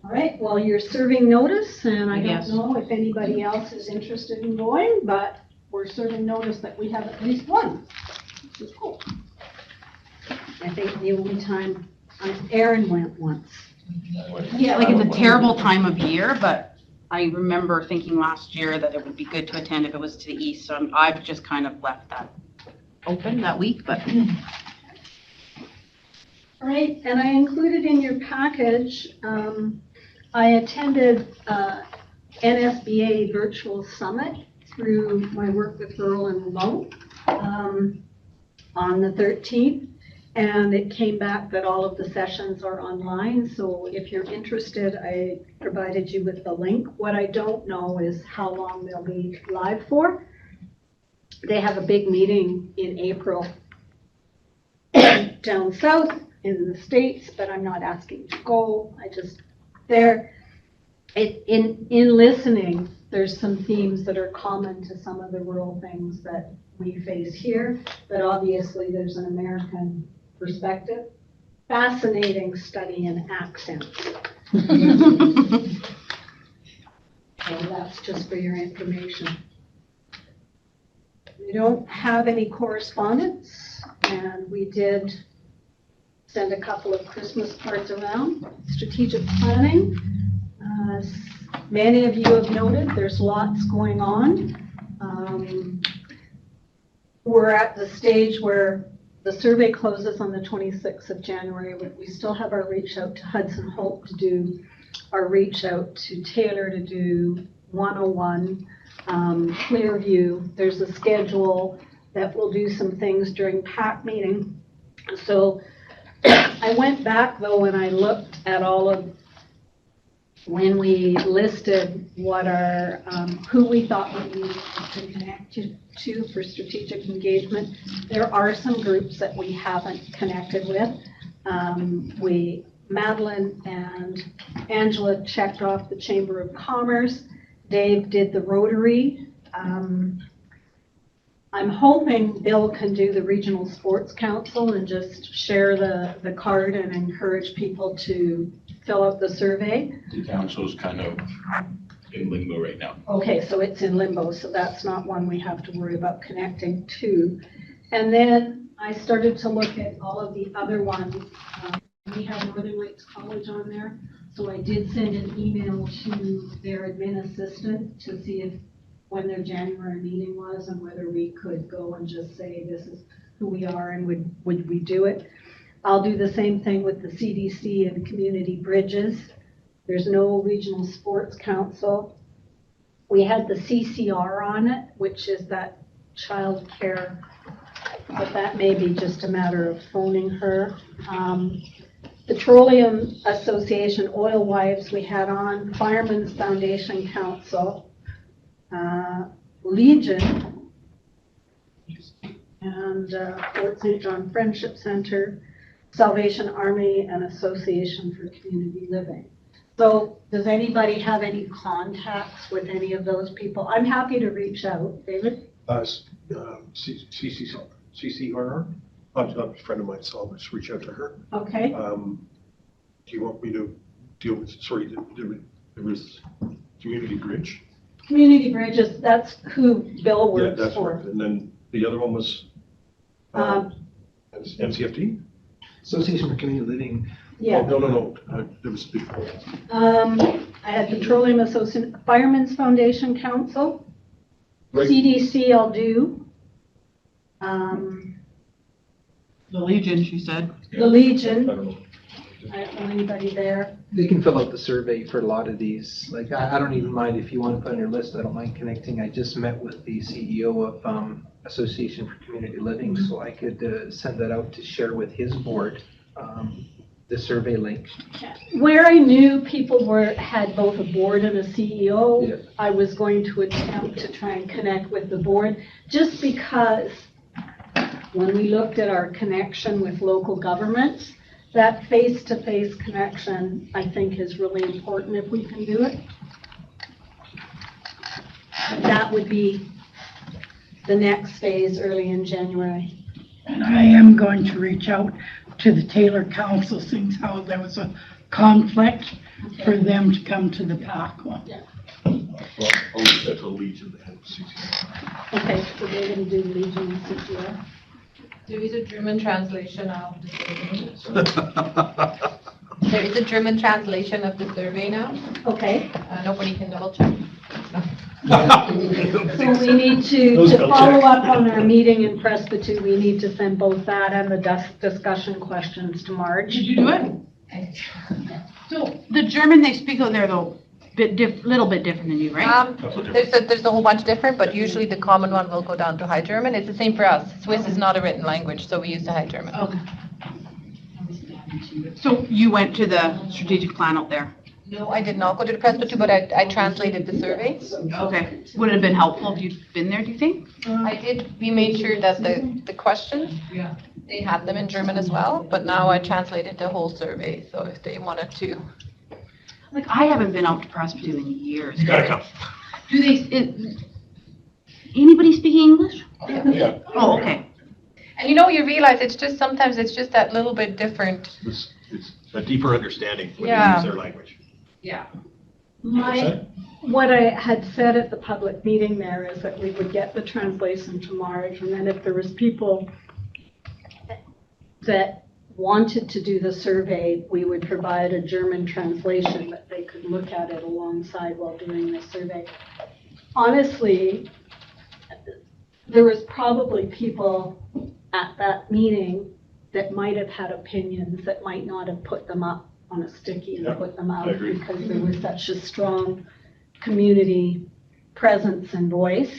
All right, well, you're serving notice, and I don't Yes. know if anybody else is interested in going, but we're serving notice that we have at least one, which is cool. I think the only time Aaron went once. Yeah, like it's a terrible time of year, but I remember thinking last year that it would be good to attend if it was to the east, so I've just kind of left that open that week, but. All right, and I included in your package, I attended NSBA Virtual Summit through my work with Rural and Remote on the 13th. And it came back that all of the sessions are online. So if you're interested, I provided you with the link. What I don't know is how long they'll be live for. They have a big meeting in April down south in the States, but I'm not asking to go. In listening, there's some themes that are common to some of the rural things that we face here, but obviously there's an American perspective. Fascinating study in accents. So that's just for your information. We don't have any correspondence, and we did send a couple of Christmas cards around. Strategic planning. Many of you have noted there's lots going on. We're at the stage where the survey closes on the 26th of January, but we still have our reach out to Hudson Hope to do, our reach out to Taylor to do 101, Clearview. There's a schedule that will do some things during PAC meeting. So I went back though and I looked at all of when we listed what our, who we thought we needed to connect to for strategic engagement. There are some groups that we haven't connected with. Madeline and Angela checked off the Chamber of Commerce. Dave did the Rotary. I'm hoping Bill can do the Regional Sports Council and just share the card and encourage people to fill out the survey. The council's kind of in limbo right now. Okay, so it's in limbo, so that's not one we have to worry about connecting to. And then I started to look at all of the other ones. We have Northern Lights College on there, so I did send an email to their admin assistant to see if when their January meeting was and whether we could go and just say this is who we are and would we do it. I'll do the same thing with the CDC and Community Bridges. There's no Regional Sports Council. We had the CCR on it, which is that child care, but that may be just a matter of phoning her. Petroleum Association, Oil Wives we had on, Firemen's Foundation Council, Legion, and Fort St. John Friendship Center, Salvation Army, and Association for Community Living. So does anybody have any contacts with any of those people? I'm happy to reach out. David? CCRR, a friend of mine, so I'll just reach out to her. Okay. Do you want me to deal with, sorry, there was Community Bridge? Community Bridges, that's who Bill Yeah, works that's for. right. And then the other one was MCFD? Association for Community Living. Yeah. Oh, no, there was before. I had Petroleum Association, Firemen's Foundation Council, Right. CDC I'll do. The Legion, she said. The Legion, I don't know. I don't know anybody there. They can fill out the survey for a lot of these. Like, I don't even mind if you want to put on your list. I don't mind connecting. I just met with the CEO of Association for Community Living, so I could send that out to share with his board, the survey link. Where I knew people had both a board and a CEO, Yeah. I was going to attempt to try and connect with the board, just because when we looked at our connection with local governments, that face-to-face connection, I think, is really important if we can do it. That would be the next phase early in January. And I am going to reach out to the Taylor Council, since how there was a conflict for them to come to the PAC one. Well, I'll leave that to Legion and CCRR. Okay, so they're going to do Legion and CCR. There is a German translation of the statement. There is a German translation of the survey now. Okay, Nobody can double check. so we need to Those don't follow check. up on our meeting in Presbyterian, we need to send both that and the discussion questions to Marge. Did you do it? So the German they speak out there though, little bit different than you, right? There's a whole bunch different, but usually the common one will go down to High German. It's the same for us. Swiss is not a written language, so we use the High German. Okay. So you went to the strategic plan out there? No, I did not go to the Presbyterian, but I translated the survey. Okay. Would it have been helpful if you'd been there, do you think? I did, we made sure that the questions, they had them in German as well, but now I translated the whole survey, so if they wanted to. Like, I haven't been out to Presbyterian in years. You gotta come. Do they, anybody speaking English? Yeah. Oh, okay. And you realize it's just, sometimes it's just that little bit different. It's a deeper understanding when you Yeah. use their language. Yeah. What I had said at the public meeting there is that we would get the translation to Marge, and then if there was people that wanted to do the survey, we would provide a German translation that they could look at it alongside while doing the survey. Honestly, there was probably people at that meeting that might have had opinions that might not have put them up on a sticky and Yeah, put them out I agree. because there was such a strong community presence and voice.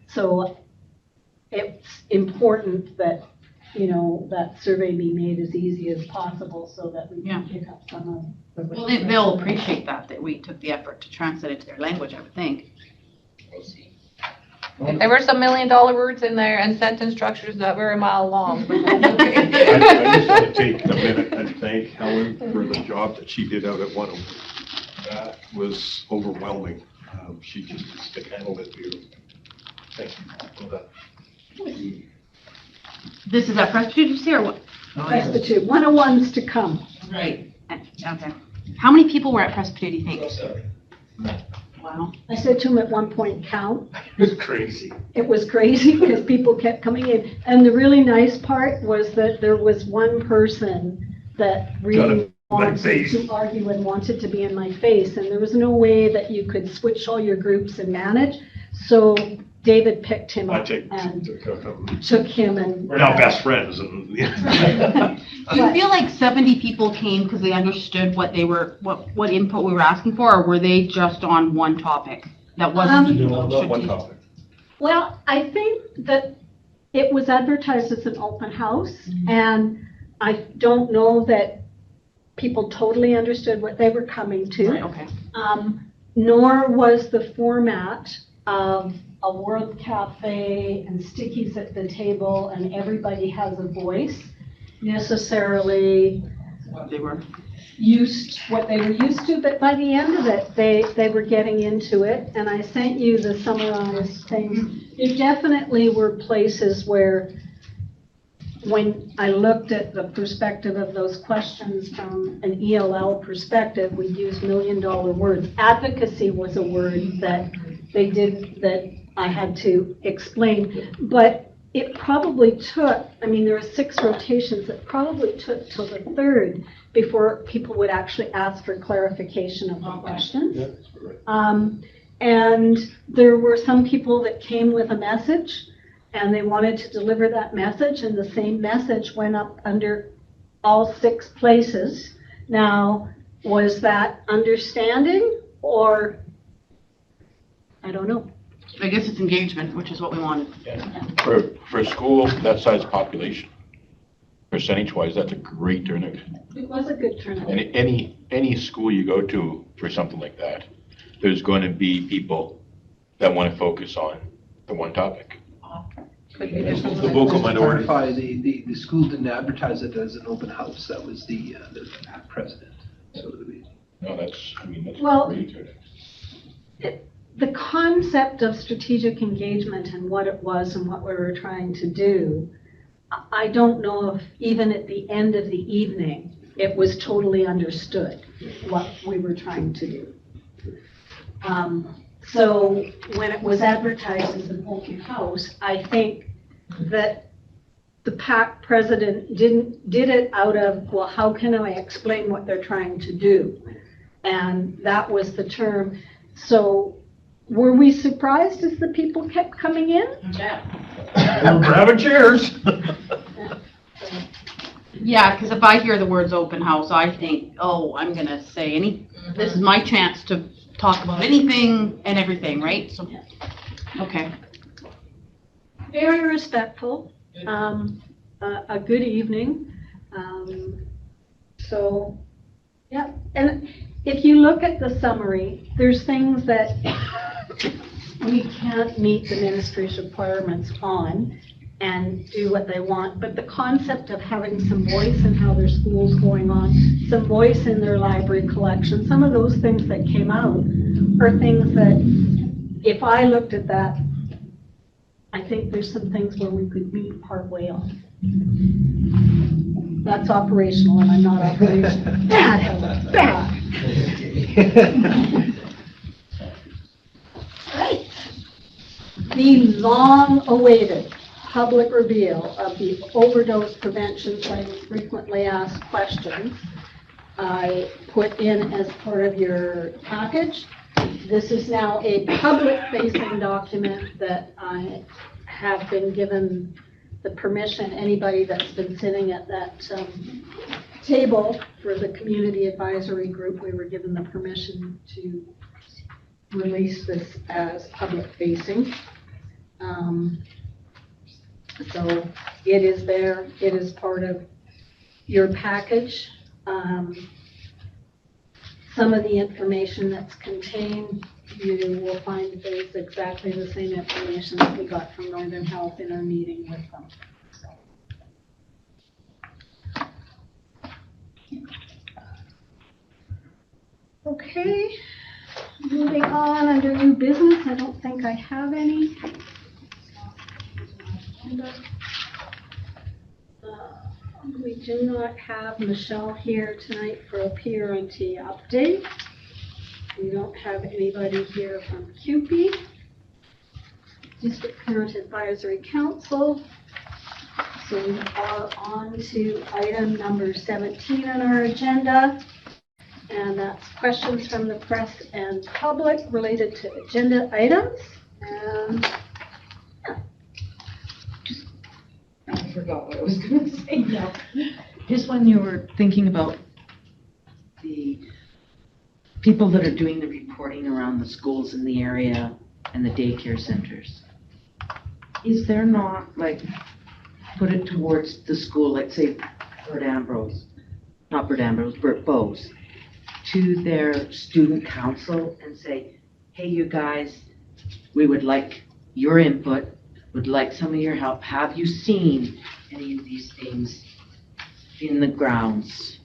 So it's important that, that survey be made as easy as possible so that we can pick up some of the. Well, they'll appreciate that we took the effort to translate it to their language, I would think. There were some $1 million words in there and sentence structures that were a mile long. But that's I okay. just want to take a minute and thank Helen for the job that she did out at 101. That was overwhelming. She just handled it beautifully. Thank you. Well done. This is at Presbyterian, did you say, or what? Presbyterian, 101's to come. Right. Okay. How many people were at Presbyterian, do you think? Wow. I said to him at one point, count. It's crazy. It was crazy because people kept coming in. And the really nice part was that there was one person that Got really in my wanted face. to argue and wanted to be in my face. And there was no way that you could switch all your groups and manage. So David picked him I up take, and took him and. we're now best friends and. Do you feel like 70 people came because they understood what they were, what input we were asking for, or were they just on one topic that wasn't? No, not one topic. Well, I think that it was advertised as an open house, and I don't know that people totally understood what they were coming to. Right, okay. Nor was the format of a World Cafe and stickies at the table and everybody has a voice necessarily They were. what they were used to, but by the end of it, they were getting into it, and I sent you the summarized things. There definitely were places where, when I looked at the perspective of those questions from an ELL perspective, we used $1 million words. Advocacy was a word that that I had to explain, but it probably took, there were 6 rotations, it probably took till the 3rd before people would actually ask for clarification of the questions. Yeah, that's right. And there were some people that came with a message and they wanted to deliver that message, and the same message went up under all 6 places. Now, was that understanding or, I don't know. I guess it's engagement, which is what we wanted. For a school that size population, percentage-wise, that's a great turnout. It was a good turnout. And any school you go to for something like that, there's going to be people that want to focus on the one topic. The vocal minority. Clarify, the school didn't advertise it as an open house. That was the president. So No, that's Well, a great turnout. The concept of strategic engagement and what it was and what we were trying to do, I don't know if even at the end of the evening, it was totally understood what we were trying to do. So when it was advertised as an open house, I think that the PAC president did it out of, well, how can I explain what they're trying to do? And that was the term. So were we surprised as the people kept coming in? We're grabbing chairs. Yeah, because if I hear the words open house, I think, oh, I'm gonna say this is my chance to talk about anything and everything, right? So, okay. Very respectful, a good evening. So, yeah, and if you look at the summary, there's things that we can't meet the ministry's requirements on and do what they want, but the concept of having some voice in how their school's going on, some voice in their library collection, some of those things that came out are things that, if I looked at that, I think there's some things where we could meet partway on. That's operational, and I'm not operational. Bad, Helen, bad. Right. The long-awaited public reveal of the overdose prevention site's frequently asked questions I put in as part of your package. This is now a public-facing document that I have been given the permission, anybody that's been sitting at that table for the community advisory group, we were given the permission to release this as public-facing. So it is there, it is part of your package. Some of the information that's contained, you will find is exactly the same information that we got from Northern Health in our meeting with them. So. Okay, moving on under new business, I don't think I have any. We do not have Michelle here tonight for a PRNT update. We don't have anybody here from CUPE, District Parent Advisory Council. So we are on to item number 17 on our agenda, and that's questions from the press and public related to agenda items. And I forgot what I was going to say now. Just when you were thinking about the people that are doing the reporting around the schools in the area and the daycare centers, is there not, like, put it towards the school, like say Bert Bowes, to their student council and say, hey, you guys, we would like your input, would like some of your help. Have you seen any of these things in the grounds?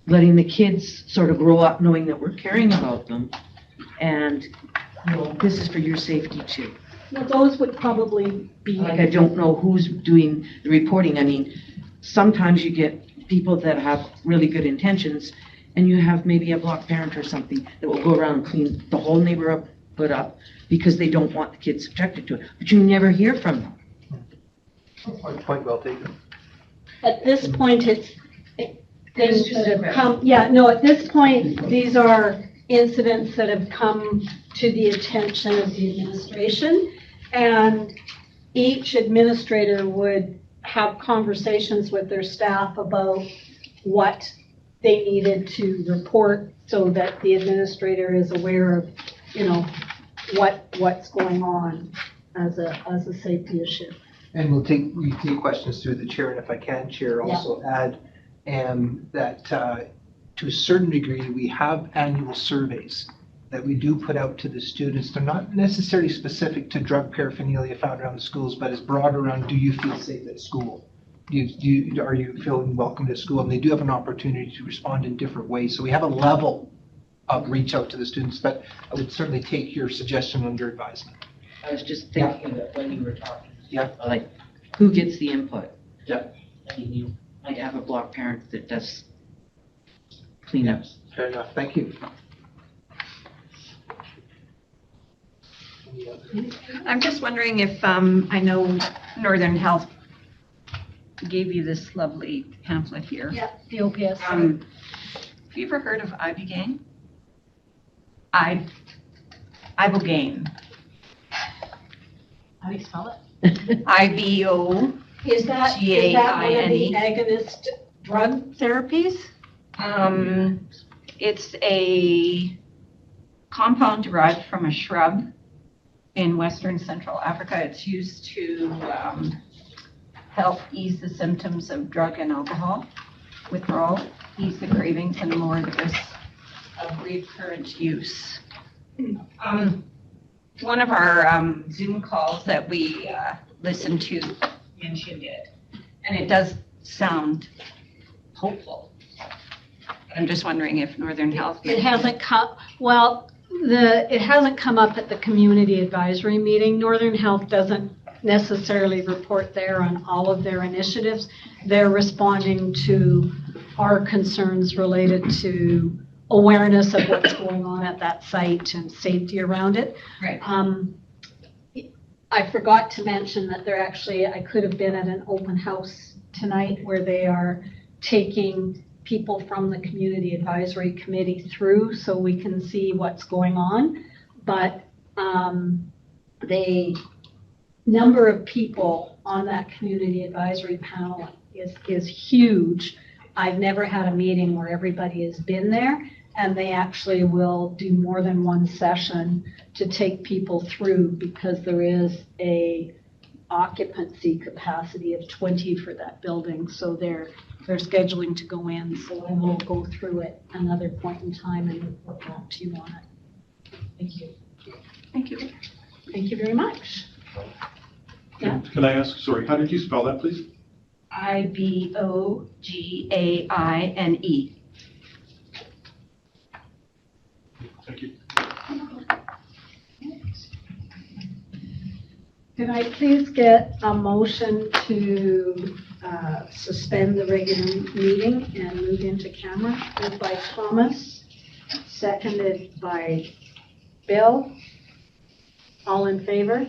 Letting the kids sort of grow up knowing that we're caring about them, and this is for your safety too. well, those would probably be. Like, I don't know who's doing the reporting. I mean, sometimes you get people that have really good intentions, and you have maybe a block parent or something that will go around and clean the whole neighborhood up because they don't want the kids subjected to it, but you never hear from them. Point well taken. At this point, it's things that have come, at this point, these are incidents that have come to the attention of the administration, and each administrator would have conversations with their staff about what they needed to report so that the administrator is aware of, what's going on as a safety issue. And we take questions through the chair, and if I can, Chair, also add that to a certain degree, we have annual surveys that we do put out to the students. They're not necessarily specific to drug paraphernalia found around the schools, but it's broader around, do you feel safe at school? Are you feeling welcome to school? And they do have an opportunity to respond in different ways. So we have a level of reach out to the students, but I would certainly take your suggestion under advisement. I was just thinking of it when you were talking. Yeah. Like, who gets the input? Yeah. I mean, you might have a block parent that does cleanups. Fair enough. Thank you. I'm just wondering if, I know Northern Health gave you this lovely pamphlet here. Yeah, the OPS. Have you ever heard of Ibogaine? Ibogaine. How do you spell it? IBO. Is that one of the G-A-I-N-E. agonist drug therapies? It's a compound derived from a shrub in Western Central Africa. It's used to help ease the symptoms of drug and alcohol withdrawal, ease the cravings, and lower the risk of recurrent use. One of our Zoom calls that we listened to mentioned it, and it does sound hopeful. I'm just wondering if Northern Health. It hasn't come, well, it hasn't come up at the community advisory meeting. Northern Health doesn't necessarily report there on all of their initiatives. They're responding to our concerns related to awareness of what's going on at that site and safety around it. Right. I forgot to mention that they're actually, I could have been at an open house tonight where they are taking people from the community advisory committee through so we can see what's going on. But the number of people on that community advisory panel is huge. I've never had a meeting where everybody has been there, and they actually will do more than one session to take people through because there is a occupancy capacity of 20 for that building. So they're scheduling to go in, so I will go through it another point in time and report back to you on it. Thank you. Thank you. Thank you very much. Yeah. Can I ask, sorry, how did you spell that, please? IBOGAINE. Thank you. Can I please get a motion to suspend the regular meeting and move into camera? Moved by Thomas, seconded by Bill. All in favor?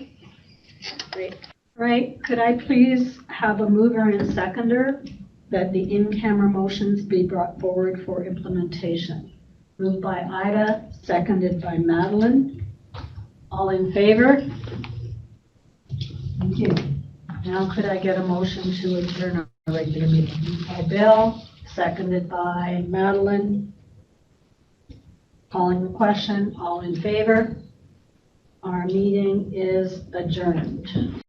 Great. Right, could I please have a mover and seconder that the in-camera motions be brought forward for implementation? Moved by Ida, seconded by Madeline. All in favor? Thank you. Now could I get a motion to adjourn our regular meeting? Moved by Bill, seconded by Madeline. Calling the question, all in favor? Our meeting is adjourned.